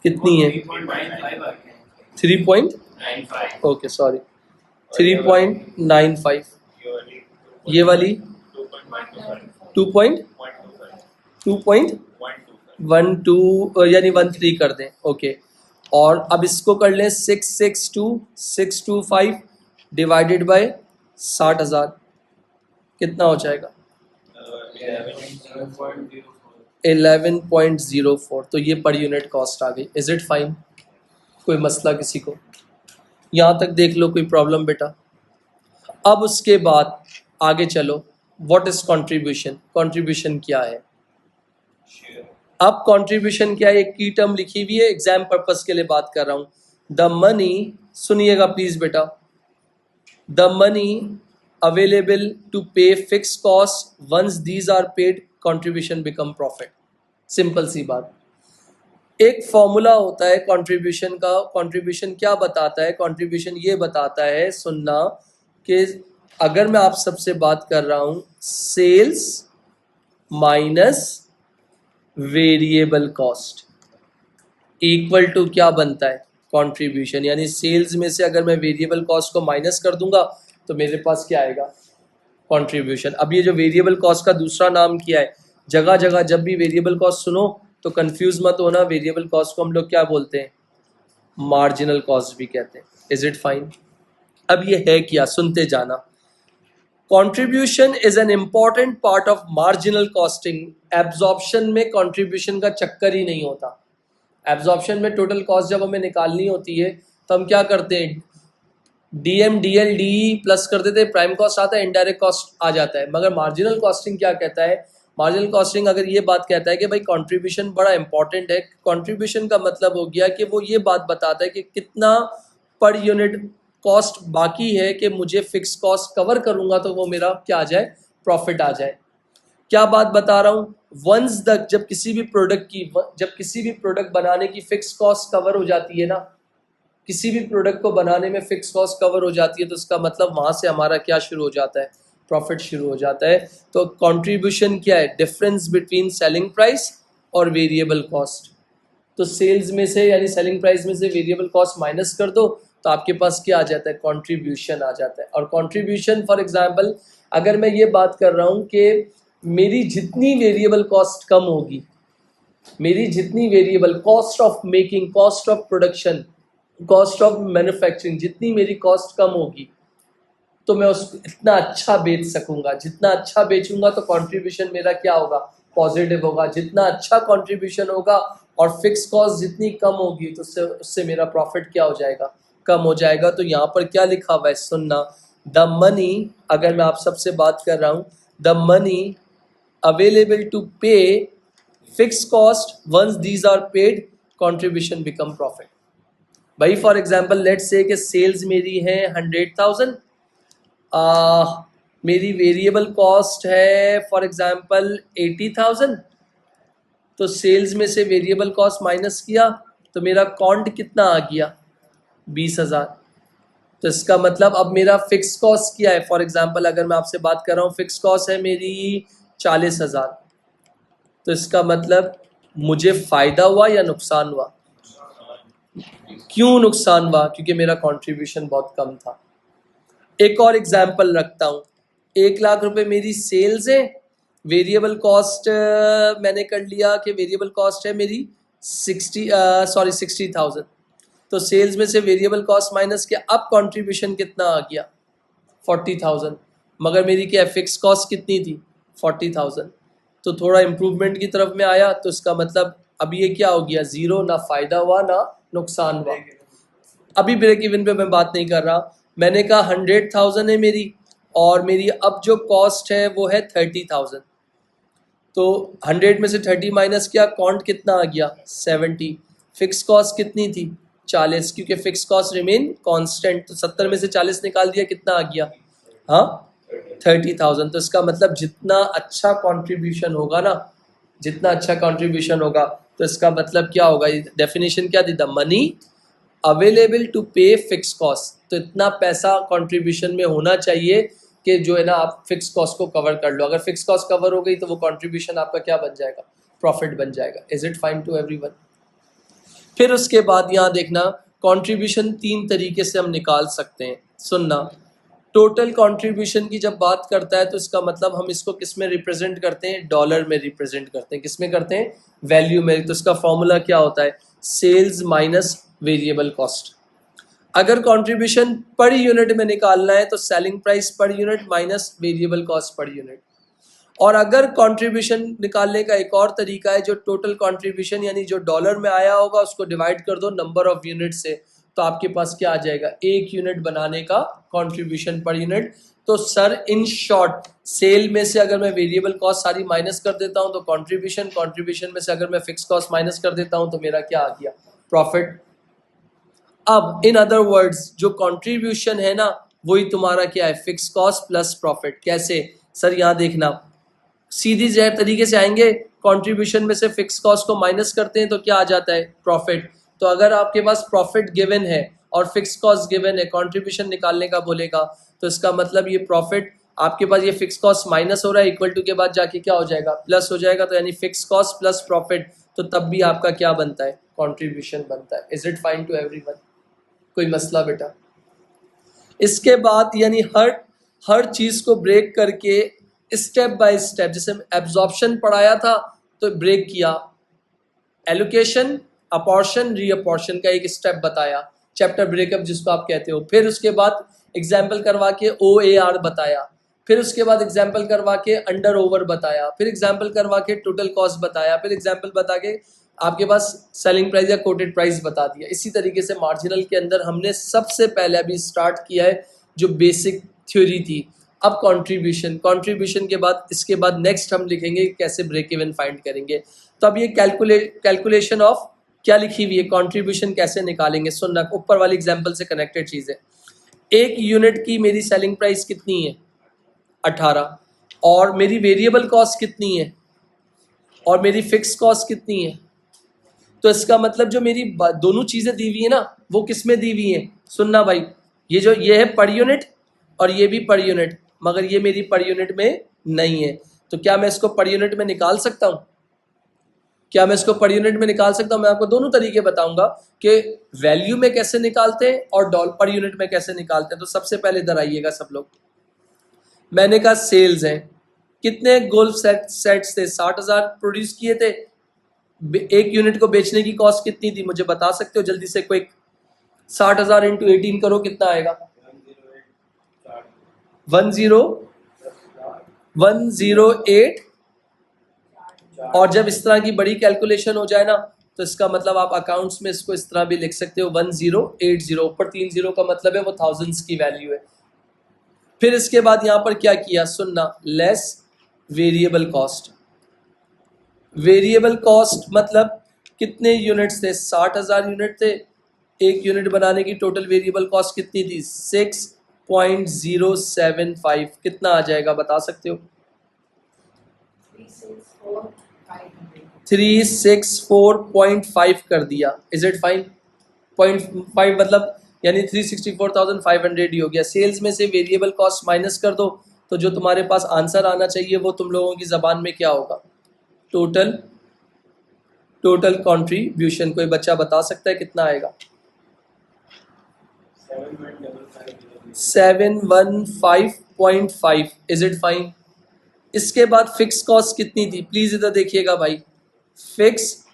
S1: कितनी है? 3 ओके सॉरी 3.95। ये वाली 2.12 यानी 13 कर दें। ओके, और अब इसको कर लें 662,625 डिवाइडेड बाय 60,000, कितना हो जाएगा? 11.04, तो ये पर यूनिट कॉस्ट आ गई। Is it fine? कोई मसला किसी को? यहाँ तक देख लो, कोई प्रॉब्लम बेटा? अब उसके बाद आगे चलो, व्हाट इज कंट्रीब्यूशन? कंट्रीब्यूशन क्या है? अब कंट्रीब्यूशन क्या है? एक की टर्म लिखी हुई है, एग्जाम पर्पस के लिए बात कर रहा हूं। द मनी, सुनिएगा प्लीज बेटा, the money available to pay fix cost, once these are paid contribution become profit. Simple सी बात। एक फॉर्मूला होता है कंट्रीब्यूशन का। कंट्रीब्यूशन क्या बताता है? कंट्रीब्यूशन ये बताता है, सुनना, कि अगर मैं आप सबसे बात कर रहा हूं, sales minus variable cost equal to क्या बनता है? कंट्रीब्यूशन। यानी सेल्स में से अगर मैं वेरिएबल कॉस्ट को माइनस कर दूंगा तो मेरे पास क्या आएगा? कंट्रीब्यूशन। अब ये जो वेरिएबल कॉस्ट का दूसरा नाम क्या है? जगह जगह जब भी वेरिएबल कॉस्ट सुनो तो कंफ्यूज मत होना, वेरिएबल कॉस्ट को हम लोग क्या बोलते हैं? मार्जिनल कॉस्ट भी कहते हैं। Is it fine? अब ये है क्या, सुनते जाना। Contribution is an important part of marginal costing. Absorption में कंट्रीब्यूशन का चक्कर ही नहीं होता। एब्जॉर्प्शन में टोटल कॉस्ट जब हमें निकालनी होती है तो हम क्या करते हैं? डीएम डीएल डी प्लस कर देते हैं, प्राइम कॉस्ट आता है, इनडायरेक्ट कॉस्ट आ जाता है। मगर मार्जिनल कॉस्टिंग क्या कहता है? मार्जिनल कॉस्टिंग अगर ये बात कहता है कि भाई कंट्रीब्यूशन बड़ा इंपॉर्टेंट है। कंट्रीब्यूशन का मतलब हो गया कि वो ये बात बताता है कि कितना पर यूनिट कॉस्ट बाकी है कि मुझे फिक्स कॉस्ट कवर करूंगा तो वो मेरा क्या आ जाए? प्रॉफिट आ जाए। क्या बात बता रहा हूँ? वंस द जब किसी भी प्रोडक्ट बनाने की फिक्स कॉस्ट कवर हो जाती है ना, किसी भी प्रोडक्ट को बनाने में फिक्स कॉस्ट कवर हो जाती है, तो इसका मतलब वहाँ से हमारा क्या शुरू हो जाता है? प्रॉफिट शुरू हो जाता है। तो कंट्रीब्यूशन क्या है? डिफरेंस बिटवीन सेलिंग प्राइस और वेरिएबल कॉस्ट। तो सेल्स में से यानी सेलिंग प्राइस में से वेरिएबल कॉस्ट माइनस कर दो तो आपके पास क्या आ जाता है? कंट्रीब्यूशन आ जाता है। और कंट्रीब्यूशन फॉर एग्जांपल, अगर मैं ये बात कर रहा हूँ कि मेरी जितनी वेरिएबल कॉस्ट कम होगी, मेरी जितनी variable cost of making, cost of production, cost of manufacturing, जितनी मेरी कॉस्ट कम होगी तो मैं उसको इतना अच्छा बेच सकूंगा। जितना अच्छा बेचूंगा तो कंट्रीब्यूशन मेरा क्या होगा? पॉजिटिव होगा। जितना अच्छा कंट्रीब्यूशन होगा और फिक्स कॉस्ट जितनी कम होगी तो उससे मेरा प्रॉफिट क्या हो जाएगा? कम हो जाएगा। तो यहाँ पर क्या लिखा हुआ है, सुनना, द मनी, अगर मैं आप सबसे बात कर रहा हूँ, the money available to pay fix cost, once these are paid contribution become profit. भाई फॉर एग्जांपल लेट्स से कि सेल्स मेरी है 100,000, मेरी वेरिएबल कॉस्ट है फॉर एग्जांपल 80,000, तो सेल्स में से वेरिएबल कॉस्ट माइनस किया तो मेरा कॉन्ट कितना आ गया? 20,000। तो इसका मतलब अब मेरा फिक्स कॉस्ट क्या है? फॉर एग्जांपल अगर मैं आपसे बात कर रहा हूँ, फिक्स कॉस्ट है मेरी 40,000, तो इसका मतलब मुझे फ़ायदा हुआ या नुकसान हुआ? क्यों नुकसान हुआ? क्योंकि मेरा कंट्रीब्यूशन बहुत कम था। एक और एग्जांपल रखता हूँ, 1,00,000 रुपए मेरी सेल्स है, वेरिएबल कॉस्ट मैंने कर लिया कि वेरिएबल कॉस्ट है मेरी 60,000, तो सेल्स में से वेरिएबल कॉस्ट माइनस किया, अब कंट्रीब्यूशन कितना आ गया? 40,000। मगर मेरी क्या फिक्स कॉस्ट कितनी थी? 40,000। तो थोड़ा इम्प्रूवमेंट की तरफ में आया, तो इसका मतलब अब ये क्या हो गया? ज़ीरो। ना फ़ायदा हुआ ना नुकसान हुआ। अभी ब्रेक इवन पे मैं बात नहीं कर रहा, मैंने कहा 100,000 है मेरी और मेरी अब जो कॉस्ट है वो है 30,000, तो 100 में से 30 माइनस किया, कॉन्ट कितना आ गया? 70। फिक्स कॉस्ट कितनी थी? 40, क्योंकि फिक्स कॉस्ट रिमेन कांस्टेंट, तो 70 में से 40 निकाल दिया, कितना आ गया? हाँ, 30,000। तो इसका मतलब जितना अच्छा कंट्रीब्यूशन होगा ना, जितना अच्छा कंट्रीब्यूशन होगा, तो इसका मतलब क्या होगा? डेफिनेशन क्या दी? The money available to pay fix cost. तो इतना पैसा कंट्रीब्यूशन में होना चाहिए कि जो है ना आप फिक्स कॉस्ट को कवर कर लो। अगर फिक्स कॉस्ट कवर हो गई तो वो कंट्रीब्यूशन आपका क्या बन जाएगा? प्रॉफिट बन जाएगा। Is it fine to everyone? फिर उसके बाद यहाँ देखना, कंट्रीब्यूशन 3 तरीके से हम निकाल सकते हैं। सुनना, टोटल कंट्रीब्यूशन की जब बात करता है तो इसका मतलब हम इसको किस में रिप्रेजेंट करते हैं? डॉलर में रिप्रेजेंट करते हैं। किस में करते हैं? वैल्यू में। तो इसका फॉर्मूला क्या होता है? Sales minus variable cost. अगर कंट्रीब्यूशन पर यूनिट में निकालना है तो selling price per unit minus variable cost per unit. और अगर कंट्रीब्यूशन निकालने का एक और तरीका है, जो टोटल कंट्रीब्यूशन यानी जो डॉलर में आया होगा उसको डिवाइड कर दो नंबर ऑफ यूनिट से, तो आपके पास क्या आ जाएगा, एक यूनिट बनाने का कंट्रीब्यूशन पर यूनिट। तो सर इन शॉर्ट सेल में से अगर मैं वेरिएबल कॉस्ट सारी माइनस कर देता हूं तो कंट्रीब्यूशन में से अगर मैं फिक्स कॉस्ट माइनस कर देता हूं तो मेरा क्या आ गया, प्रॉफिट। अब इन अदर वर्ड्स जो कंट्रीब्यूशन है ना वही तुम्हारा क्या है, फिक्स कॉस्ट प्लस प्रॉफिट। कैसे सर, यहाँ देखना, सीधी जहर तरीके से आएंगे, कंट्रीब्यूशन में से फिक्स कॉस्ट को माइनस करते हैं तो क्या आ जाता है, प्रॉफिट। तो अगर आपके पास प्रॉफिट गिवन है और फिक्स कॉस्ट गिवन है, कंट्रीब्यूशन निकालने का बोलेगा, तो इसका मतलब ये प्रॉफिट आपके पास, ये फिक्स कॉस्ट माइनस हो रहा है, इक्वल टू के बाद जाके क्या हो जाएगा, प्लस हो जाएगा। तो यानी फिक्स कॉस्ट प्लस प्रॉफिट, तो तब भी आपका क्या बनता है, कंट्रीब्यूशन बनता है। Is it fine to everyone? कोई मसला बेटा? इसके बाद यानी हर चीज को ब्रेक करके स्टेप बाय स्टेप, जैसे एब्जॉर्प्शन पढ़ाया था तो ब्रेक किया, एलोकेशन, अपॉर्शन, रीअपॉर्शन का एक स्टेप बताया, चैप्टर ब्रेकअप जिसको आप कहते हो। फिर उसके बाद एग्जाम्पल करवा के OAR बताया, फिर उसके बाद एग्जाम्पल करवा के अंडर ओवर बताया, फिर एग्जाम्पल करवा के टोटल कॉस्ट बताया, फिर एग्जाम्पल बता के आपके पास सेलिंग प्राइस या कोटेड प्राइस बता दिया। इसी तरीके से मार्जिनल के अंदर हमने सबसे पहले अभी स्टार्ट किया है जो बेसिक थ्योरी थी। अब कंट्रीब्यूशन के बाद, इसके बाद नेक्स्ट हम लिखेंगे कैसे ब्रेक इवन फाइंड करेंगे। तो अब ये कैलकुलेशन ऑफ क्या लिखी हुई है, कंट्रीब्यूशन कैसे निकालेंगे, सुनना, ऊपर वाली एग्जांपल से कनेक्टेड चीज़ है। एक यूनिट की मेरी सेलिंग प्राइस कितनी है, 18, और मेरी वेरिएबल कॉस्ट कितनी है, और मेरी फिक्स कॉस्ट कितनी है। तो इसका मतलब जो मेरी दोनों चीज़ें दी हुई है ना, वो किस में दी हुई है, सुनना भाई, ये है पर यूनिट और ये भी पर यूनिट, मगर ये मेरी पर यूनिट में नहीं है। तो क्या मैं इसको पर यूनिट में निकाल सकता हूँ? क्या मैं इसको पर यूनिट में निकाल सकता हूँ? मैं आपको दोनों तरीके बताऊंगा कि वैल्यू में कैसे निकालते हैं और पर यूनिट में कैसे निकालते हैं। तो सबसे पहले इधर आइएगा सब लोग। मैंने कहा सेल्स हैं, कितने गोल्फ सेट्स थे, 60,000 प्रोड्यूस किए थे। एक यूनिट को बेचने की कॉस्ट कितनी थी, मुझे बता सकते हो जल्दी से क्विक? 60,000 इंटू 18 करो, कितना आएगा? 108। और जब इस तरह की बड़ी कैलकुलेशन हो जाए ना, तो इसका मतलब आप अकाउंट्स में इसको इस तरह भी लिख सकते हो, 1080, ऊपर 3 जीरो का मतलब है वो थाउजेंड्स की वैल्यू है। फिर इसके बाद यहाँ पर क्या किया, सुनना, less variable cost. Variable cost मतलब कितने यूनिट्स थे, 60,000 यूनिट थे। एक यूनिट बनाने की टोटल वेरिएबल कॉस्ट कितनी थी, 6.075। कितना आ जाएगा बता सकते हो? 364.5 कर दिया। Is it fine? 0.5 मतलब यानी 364,500 ही हो गया। सेल्स में से वेरिएबल कॉस्ट माइनस कर दो, तो जो तुम्हारे पास आंसर आना चाहिए वो तुम लोगों की ज़बान में क्या होगा, टोटल कंट्रीब्यूशन। कोई बच्चा बता सकता है कितना आएगा? 715.5। Is it fine? इसके बाद फिक्स कॉस्ट कितनी थी, प्लीज इधर देखिएगा भाई। फिक्स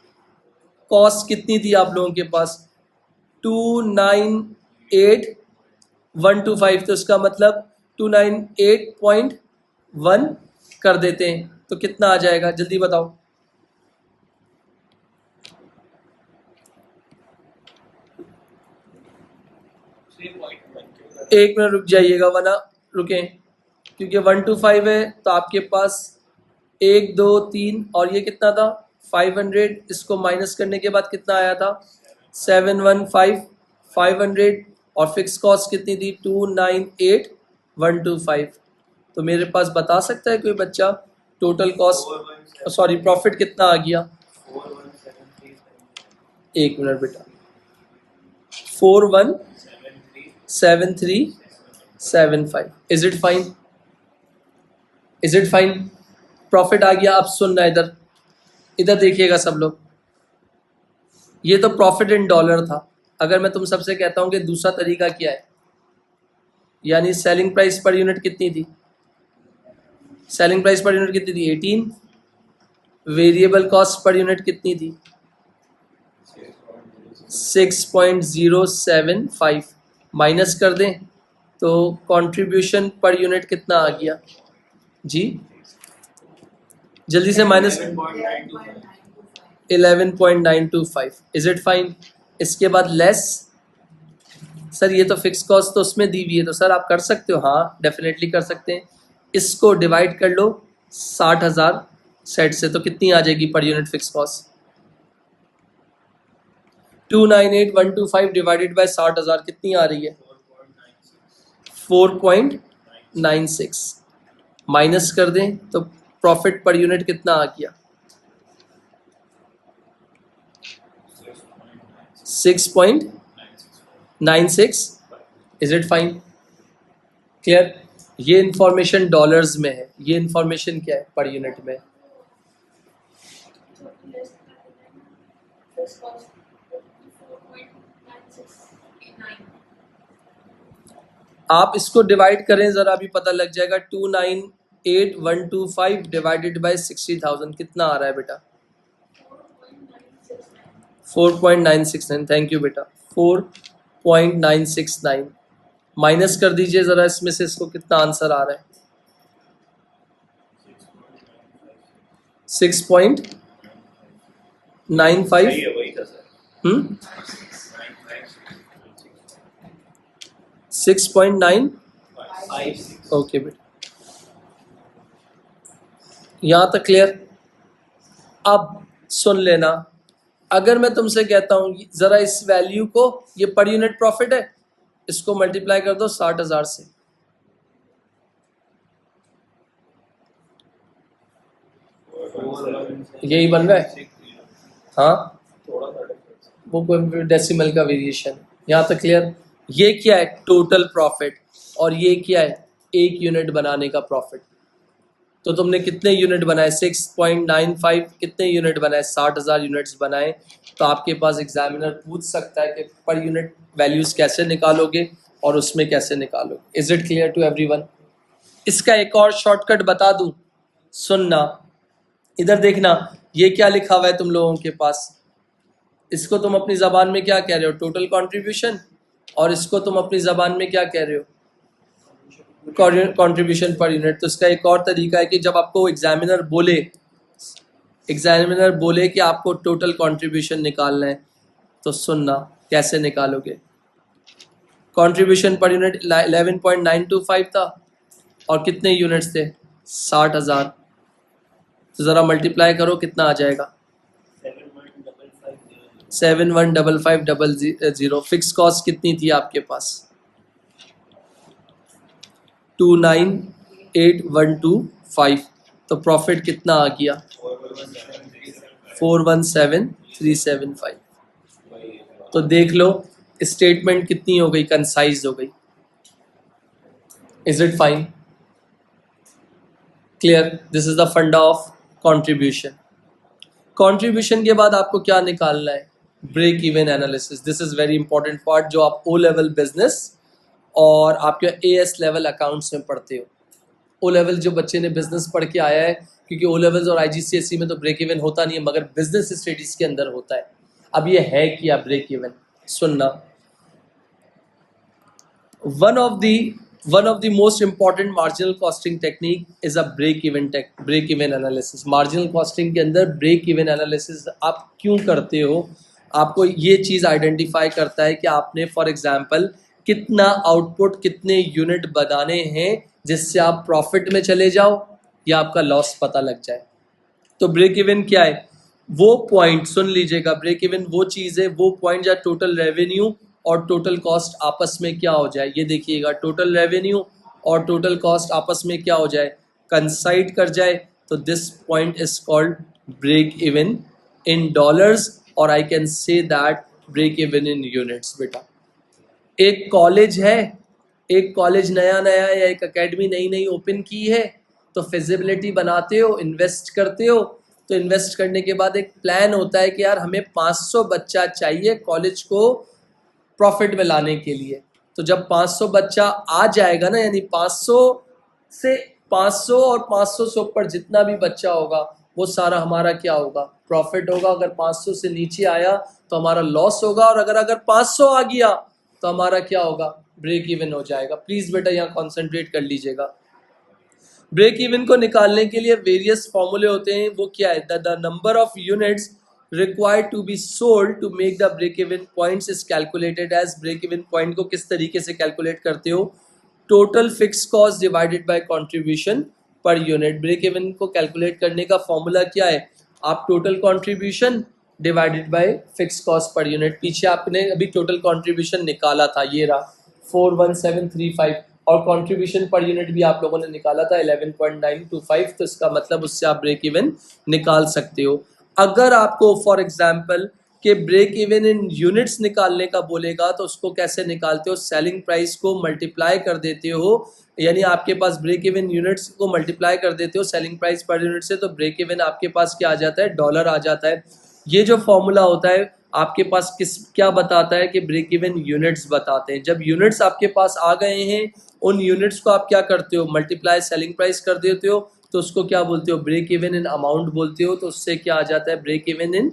S1: कॉस्ट कितनी थी आप लोगों के पास, 298,125। तो इसका मतलब 298.1 कर देते हैं तो कितना आ जाएगा, जल्दी बताओ। एक मिनट रुक जाइएगा, वरना रुकें, क्योंकि 125 है तो आपके पास 1 2 3 और ये कितना था 500। इसको माइनस करने के बाद कितना आया था 715,500, और फिक्स कॉस्ट कितनी थी 298,125। तो मेरे पास बता सकता है कोई बच्चा टोटल कॉस्ट, सॉरी प्रॉफिट कितना आ गया? एक मिनट बेटा, 417375। Is it fine? Is it fine? Profit आ गया। अब सुनना, इधर देखिएगा सब लोग, ये तो प्रॉफिट इन डॉलर था। अगर मैं तुम सबसे कहता हूं कि दूसरा तरीका क्या है, यानी सेलिंग प्राइस पर यूनिट कितनी थी, सेलिंग प्राइस पर यूनिट कितनी थी 18, वेरिएबल कॉस्ट पर यूनिट कितनी थी 6.075, माइनस कर दें तो कंट्रीब्यूशन पर यूनिट कितना आ गया जी जल्दी से माइनस 11.925 इज इट फाइन। इसके बाद लेस, सर ये तो फिक्स कॉस्ट तो उसमें दी हुई है, तो सर आप कर सकते हो, हाँ डेफिनेटली कर सकते हैं। इसको डिवाइड कर लो 60,000 सेट से, तो कितनी आ जाएगी per unit fix cost? 298,125 divided bye 60,000 कितनी आ रही है? 4.96। माइनस कर दें तो प्रॉफिट पर यूनिट कितना आ गया? 6.96। Is it fine? क्लियर? ये इंफॉर्मेशन डॉलर्स में है, ये इंफॉर्मेशन क्या है? पर यूनिट में। आप इसको डिवाइड करें जरा, भी पता लग जाएगा। 298,125 डिवाइडेड बाय 60,000 कितना आ रहा है बेटा? 4.969। थैंक यू बेटा, 4.969। माइनस कर दीजिए जरा इसमें से, इसको कितना आंसर आ रहा है? 6.95। 6.9। ओके बेटा, यहाँ तक क्लियर? अब सुन लेना, अगर मैं तुमसे कहता हूँ जरा इस वैल्यू को, ये पर यूनिट प्रॉफिट है, इसको मल्टीप्लाई कर दो 60,000 से, यही बन रहा है। हाँ, वो कोई डेसिमल का वेरिएशन। यहाँ तक क्लियर? ये क्या है? Total profit. और ये क्या है? एक यूनिट बनाने का प्रॉफिट। तो तुमने कितने यूनिट बनाए? 6.95। कितने यूनिट बनाए? 60,000 यूनिट्स बनाए। तो आपके पास एग्जामिनर पूछ सकता है कि पर यूनिट वैल्यूज कैसे निकालोगे और उसमें कैसे निकालोगे। Is it clear to everyone? इसका एक और शॉर्टकट बता दूं, सुनना, इधर देखना, ये क्या लिखा हुआ है तुम लोगों के पास? इसको तुम अपनी ज़बान में क्या कह रहे हो? Total contribution. और इसको तुम अपनी ज़बान में क्या कह रहे हो? Contribution per unit. तो इसका एक और तरीका है कि जब आपको एग्जामिनर बोले कि आपको टोटल कंट्रीब्यूशन निकालना है, तो सुनना कैसे निकालोगे। कंट्रीब्यूशन पर यूनिट 11.925 था और कितने यूनिट्स थे? 60,000। तो ज़रा मल्टीप्लाई करो, कितना आ जाएगा? 715500। फिक्स कॉस्ट कितनी थी आपके पास? 298,125। तो प्रॉफिट कितना आ गया? 417,375। तो देख लो स्टेटमेंट कितनी हो गई? कंसाइज हो गई। Is it fine? Clear? This is the funda of contribution. Contribution के बाद आपको क्या निकालना है? Break even analysis. This is very important part, जो आप ओ लेवल बिजनेस और आपके एएस लेवल अकाउंट्स में पढ़ते हो। ओ लेवल जो बच्चे ने बिजनेस पढ़ के आया है, क्योंकि ओ लेवल्स और आईजीसीएसई में तो ब्रेक इवन होता नहीं है, मगर बिजनेस स्टडीज के अंदर होता है। अब ये है क्या ब्रेक इवन? सुनना, one of the most important marginal costing technique is a break even analysis। marginal costing के अंदर break even analysis आप क्यों करते हो? आपको ये चीज़ आइडेंटिफाई करता है कि आपने फॉर एग्जांपल कितना आउटपुट, कितने यूनिट बनाने हैं जिससे आप प्रॉफिट में चले जाओ या आपका लॉस पता लग जाए। तो ब्रेक इवन क्या है? वो पॉइंट, सुन लीजिएगा, ब्रेक इवन वो चीज़ है, वो पॉइंट जहाँ टोटल रेवेन्यू और टोटल कॉस्ट आपस में क्या हो जाए। ये देखिएगा, टोटल रेवेन्यू और टोटल कॉस्ट आपस में क्या हो जाए? कंसाइड कर जाए। तो this point is called break even in dollars, और I can say that break even in units. बेटा, एक कॉलेज है, एक कॉलेज नया नया या एक एकेडमी नई नई ओपन की है, तो फिजिबिलिटी बनाते हो, इन्वेस्ट करते हो। तो इन्वेस्ट करने के बाद एक प्लान होता है कि यार हमें 500 बच्चा चाहिए कॉलेज को प्रॉफिट में लाने के लिए। तो जब 500 बच्चा आ जाएगा ना, यानी 500 से 500 और 500 से ऊपर जितना भी बच्चा होगा वो सारा हमारा क्या होगा? प्रॉफिट होगा। अगर 500 से नीचे आया तो हमारा लॉस होगा, और अगर 500 आ गया तो हमारा क्या होगा? ब्रेक इवन हो जाएगा। प्लीज़ बेटा यहाँ कॉन्सेंट्रेट कर लीजिएगा। ब्रेक इवन को निकालने के लिए वेरियस फॉर्मूले होते हैं, वो क्या है, the number of units required to be sold to make the break even points is calculated as. Break even point को किस तरीके से कैलकुलेट करते हो, total fix cost divided by contribution per unit. Break even को calculate करने का formula क्या है, आप total contribution divided by fix cost per unit. पीछे आपने अभी टोटल कंट्रीब्यूशन निकाला था, ये रहा 41735, और कंट्रीब्यूशन पर यूनिट भी आप लोगों ने निकाला था 11.925, तो इसका मतलब उससे आप ब्रेक इवन निकाल सकते हो। अगर आपको फॉर एग्जांपल कि ब्रेक इवन इन यूनिट्स निकालने का बोलेगा तो उसको कैसे निकालते हो, सेलिंग प्राइस को मल्टीप्लाई कर देते हो, यानी आपके पास ब्रेक इवन यूनिट्स को मल्टीप्लाई कर देते हो सेलिंग प्राइस पर यूनिट से, तो ब्रेक इवन आपके पास क्या आ जाता है, डॉलर आ जाता है। ये जो फॉर्मूला होता है आपके पास किस क्या बताता है कि ब्रेक इवन यूनिट्स बताते हैं। जब यूनिट्स आपके पास आ गए हैं, उन यूनिट्स को आप क्या करते हो, मल्टीप्लाई सेलिंग प्राइस कर देते हो, तो उसको क्या बोलते हो, ब्रेक इवन इन अमाउंट बोलते हो, तो उससे क्या आ जाता है, ब्रेक इवन इन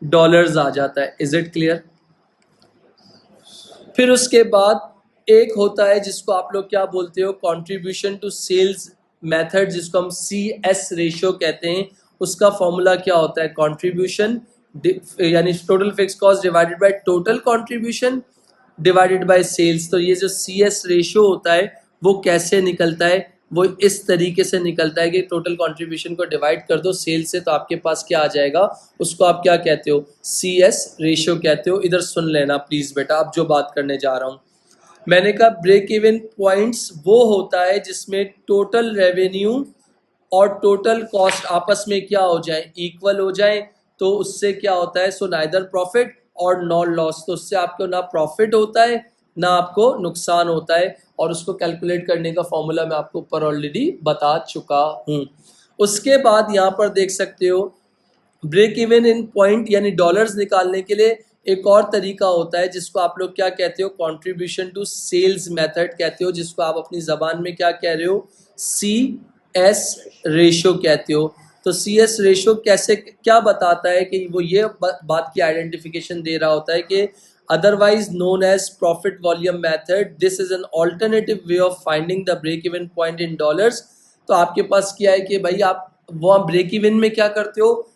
S1: डॉलर्स आ जाता है। Is it clear? फिर उसके बाद एक होता है जिसको आप लोग क्या बोलते हो, कंट्रीब्यूशन टू सेल्स मेथड, जिसको हम CS रेशियो कहते हैं। उसका फॉर्मूला क्या होता है, कंट्रीब्यूशन यानी total fix cost divided by total contribution divided by sales. तो ये जो CS रेशियो होता है वो कैसे निकलता है, वो इस तरीके से निकलता है कि टोटल कंट्रीब्यूशन को डिवाइड कर दो सेल से, तो आपके पास क्या आ जाएगा, उसको आप क्या कहते हो, CS रेशियो कहते हो। इधर सुन लेना प्लीज बेटा, अब जो बात करने जा रहा हूँ, मैंने कहा ब्रेक इवन पॉइंट्स वो होता है जिसमें टोटल रेवेन्यू और टोटल कॉस्ट आपस में क्या हो जाए, इक्वल हो जाए, तो उससे क्या होता है, सो नाइदर प्रॉफिट और नॉट लॉस, तो उससे आपको ना प्रॉफिट होता है ना आपको नुकसान होता है, और उसको कैलकुलेट करने का फॉर्मूला मैं आपको ऊपर ऑलरेडी बता चुका हूँ। उसके बाद यहाँ पर देख सकते हो ब्रेक इवन इन पॉइंट यानी डॉलर्स निकालने के लिए एक और तरीका होता है जिसको आप लोग क्या कहते हो, कंट्रीब्यूशन टू सेल्स मेथड कहते हो, जिसको आप अपनी ज़बान में क्या कह रहे हो, CS रेशियो कहते हो। तो CS रेशियो कैसे क्या बताता है कि वो ये बात की आइडेंटिफिकेशन दे रहा होता है कि otherwise known as profit volume method, this is an alternative way of finding the break even point in dollars। तो आपके पास क्या है कि भाई आप वो ब्रेक इवन में क्या करते हो,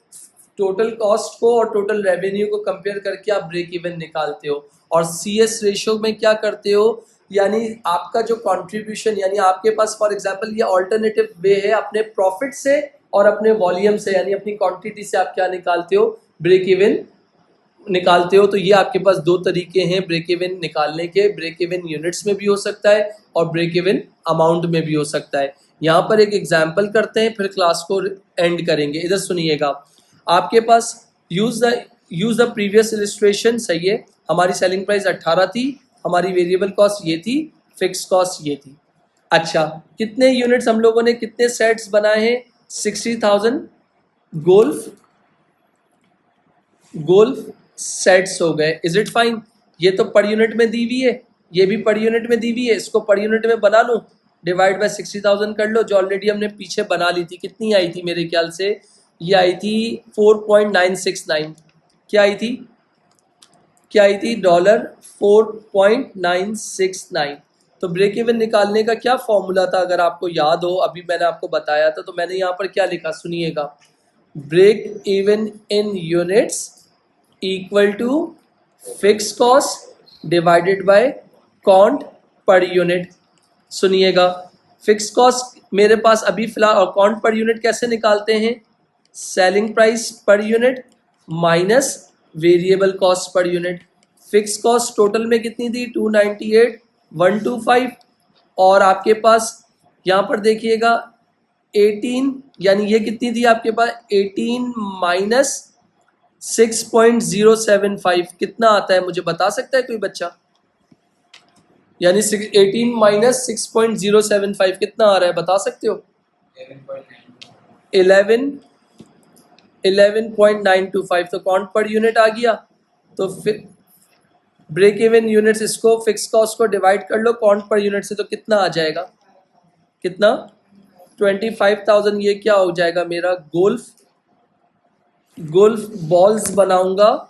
S1: टोटल कॉस्ट को और टोटल रेवेन्यू को कंपेयर करके आप ब्रेक इवन निकालते हो, और CS रेशियो में क्या करते हो, यानी आपका जो कंट्रीब्यूशन, यानी आपके पास फॉर एग्जांपल ये ऑल्टरनेटिव वे है, अपने प्रॉफिट से और अपने वॉल्यूम से यानी अपनी क्वांटिटी से आप क्या निकालते हो, ब्रेक इवन निकालते हो। तो ये आपके पास दो तरीके हैं ब्रेक इवन निकालने के, ब्रेक इवन यूनिट्स में भी हो सकता है और ब्रेक इवन अमाउंट में भी हो सकता है। यहाँ पर एक एग्जांपल करते हैं फिर क्लास को एंड करेंगे। इधर सुनिएगा, आपके पास यूज द प्रीवियस इलिस्ट्रेशन, सही है, हमारी सेलिंग प्राइस 18 थी, हमारी वेरिएबल कॉस्ट ये थी, फिक्स कॉस्ट ये थी। अच्छा, कितने यूनिट्स हम लोगों ने कितने सेट्स बनाए हैं, 60,000 गोल्फ सेट्स हो गए। Is it fine? ये तो पर यूनिट में दी हुई है, ये भी पर यूनिट में दी हुई है, इसको पर यूनिट में बना लो, डिवाइड बाय 60,000 कर लो, जो ऑलरेडी हमने पीछे बना ली थी। कितनी आई थी मेरे ख्याल से, ये आई थी 4.969। क्या आई थी, क्या आई थी, $4.969। तो ब्रेक इवन निकालने का क्या फॉर्मूला था, अगर आपको याद हो, अभी मैंने आपको बताया था। तो मैंने यहाँ पर क्या लिखा, सुनिएगा, break even in units equal to fix cost divided by cont per unit. सुनिएगा, फिक्स कॉस्ट मेरे पास अभी फिलहाल, और कॉन्ट पर यूनिट कैसे निकालते हैं, selling price per unit minus variable cost per unit. Fix cost total में कितनी थी, 298,125, और आपके पास यहाँ पर देखिएगा 18, यानी ये कितनी थी आपके पास, 18 माइनस 6.075 कितना आता है, मुझे बता सकता है कोई बच्चा, यानी 18 माइनस 6.075 कितना आ रहा है, बता सकते हो, 11.925। तो कॉन्ट पर यूनिट आ गया। तो फिर ब्रेक इवन यूनिट्स, इसको फिक्स कॉस्ट को डिवाइड कर लो कॉन्ट पर यूनिट से, तो कितना आ जाएगा, कितना, 25,000। ये क्या हो जाएगा मेरा, गोल्फ बॉल्स बनाऊंगा,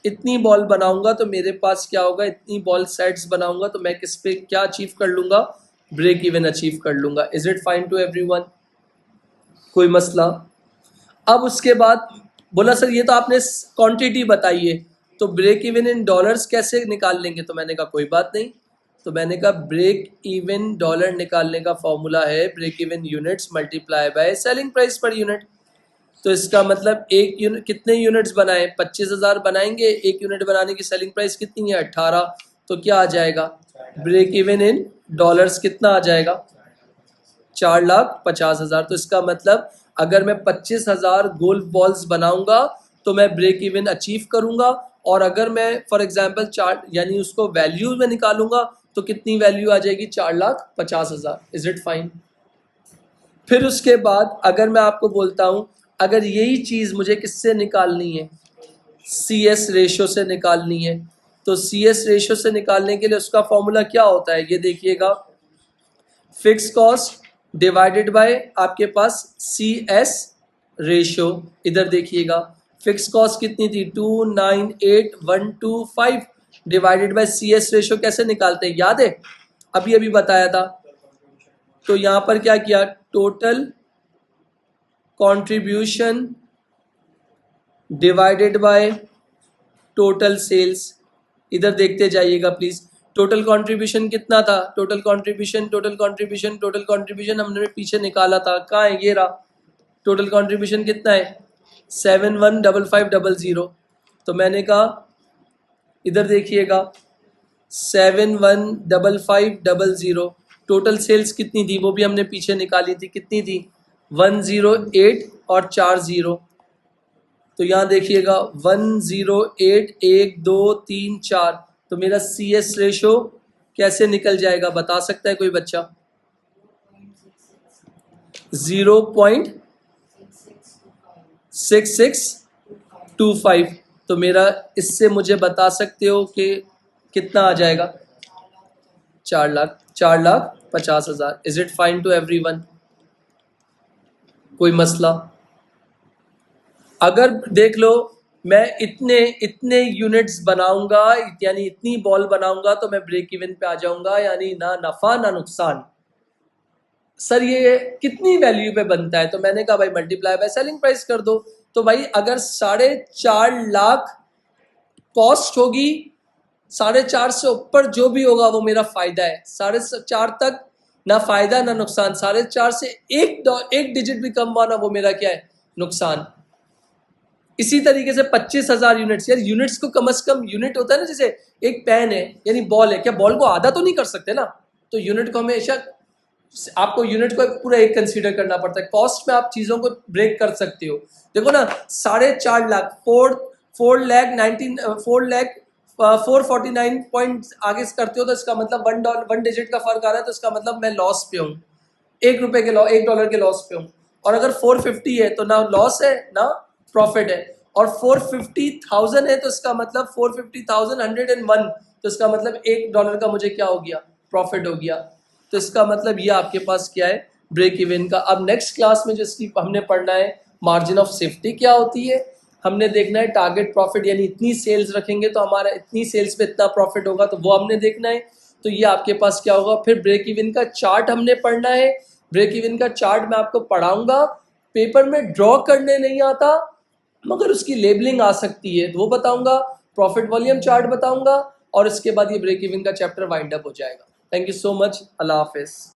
S1: इतनी बॉल बनाऊंगा तो मेरे पास क्या होगा, इतनी बॉल सेट्स बनाऊंगा तो मैं किस पे क्या अचीव कर लूंगा, ब्रेक इवन अचीव कर लूंगा। Is it fine to everyone? कोई मसला? अब उसके बाद बोला सर ये तो आपने क्वांटिटी बताई है, तो ब्रेक इवन इन डॉलर्स कैसे निकाल लेंगे? तो मैंने कहा कोई बात नहीं। तो मैंने कहा ब्रेक इवन डॉलर निकालने का फॉर्मूला है break even units multiply by selling price per unit. तो इसका मतलब एक यूनिट, कितने यूनिट्स बनाए? 25,000 बनाएंगे। एक यूनिट बनाने की सेलिंग प्राइस कितनी है? 18। तो क्या आ जाएगा ब्रेक इवन इन डॉलर्स? कितना आ जाएगा? 4,50,000। तो इसका मतलब अगर मैं 25,000 गोल्फ बॉल्स बनाऊंगा तो मैं ब्रेक इवन अचीव करूंगा, और अगर मैं फॉर एग्जांपल 4 यानी उसको वैल्यू में निकालूंगा तो कितनी वैल्यू आ जाएगी? 4,50,000। Is it fine? फिर उसके बाद अगर मैं आपको बोलता हूं अगर यही चीज़ मुझे किससे निकालनी है? सी एस रेशो से निकालनी है। तो सी एस रेशो से निकालने के लिए उसका फॉर्मूला क्या होता है? ये देखिएगा, फिक्स कॉस्ट डिवाइडेड बाय आपके पास सी एस रेशो। इधर देखिएगा, फिक्स कॉस्ट कितनी थी? 298,125 divided by C S ratio. कैसे निकालते हैं याद है? अभी अभी बताया था। तो यहां पर क्या किया? Total contribution divided by total sales. इधर देखते जाइएगा प्लीज। टोटल कंट्रीब्यूशन कितना था? टोटल कंट्रीब्यूशन हमने पीछे निकाला था, कहाँ है? ये रहा। टोटल कंट्रीब्यूशन कितना है? 715500। तो मैंने कहा इधर देखिएगा 715500। टोटल सेल्स कितनी थी वो भी हमने पीछे निकाली थी, कितनी थी? 108 और 40। तो यहाँ देखिएगा 108 1 2 3 4। तो मेरा सी एस रेशो कैसे निकल जाएगा बता सकता है कोई बच्चा? 0.6625। तो मेरा इससे मुझे बता सकते हो कि कितना आ जाएगा? 4,50,000। Is it fine to everyone? कोई मसला? अगर देख लो मैं इतने इतने यूनिट्स बनाऊंगा यानी इतनी बॉल बनाऊंगा तो मैं ब्रेक इवन पे आ जाऊंगा, यानी ना नफा ना नुकसान। सर ये कितनी वैल्यू पे बनता है? तो मैंने कहा भाई मल्टीप्लाई बाय सेलिंग प्राइस कर दो। तो भाई अगर 4.5 लाख कॉस्ट होगी, 4.5 से ऊपर जो भी होगा वो मेरा फायदा है। 4.5 तक ना फायदा ना नुकसान। 4.5 से एक डिजिट भी कम हुआ ना वो मेरा क्या है? नुकसान। इसी तरीके से 25,000 यूनिट्स। यार यूनिट्स को कम से कम, यूनिट होता है ना, जैसे एक पेन है यानी बॉल है, क्या बॉल को आधा तो नहीं कर सकते ना? तो यूनिट को हमेशा आपको यूनिट को पूरा एक कंसीडर करना पड़ता है। कॉस्ट में आप चीजों को ब्रेक कर सकते हो। देखो ना 4.5 लाख 449 पॉइंट आगे करते हो तो इसका मतलब $1 डिजिट का फर्क आ रहा है, तो इसका मतलब मैं लॉस पे हूँ, $1 के लॉस पे हूँ। और अगर 450 है तो ना लॉस है ना प्रॉफिट है, और 450,000 है तो इसका मतलब 450,101, तो इसका मतलब $1 का मुझे क्या हो गया? प्रॉफिट हो गया। तो इसका मतलब ये आपके पास क्या है? ब्रेक इवन का। अब नेक्स्ट क्लास में जिसकी हमने पढ़ना है मार्जिन ऑफ सेफ्टी क्या होती है, हमने देखना है टारगेट प्रॉफिट, यानी इतनी सेल्स रखेंगे तो हमारा इतनी सेल्स पे इतना प्रॉफिट होगा, तो वो हमने देखना है। तो ये आपके पास क्या होगा? फिर ब्रेक इवन का चार्ट हमने पढ़ना है। ब्रेक इवन का चार्ट मैं आपको पढ़ाऊंगा, पेपर में ड्रॉ करने नहीं आता मगर उसकी लेबलिंग आ सकती है, तो वो बताऊंगा। प्रॉफिट वॉल्यूम चार्ट बताऊंगा, और इसके बाद ये ब्रेक इवन का चैप्टर वाइंड अप हो जाएगा। Thank you so much. अल्लाह हाफिज़।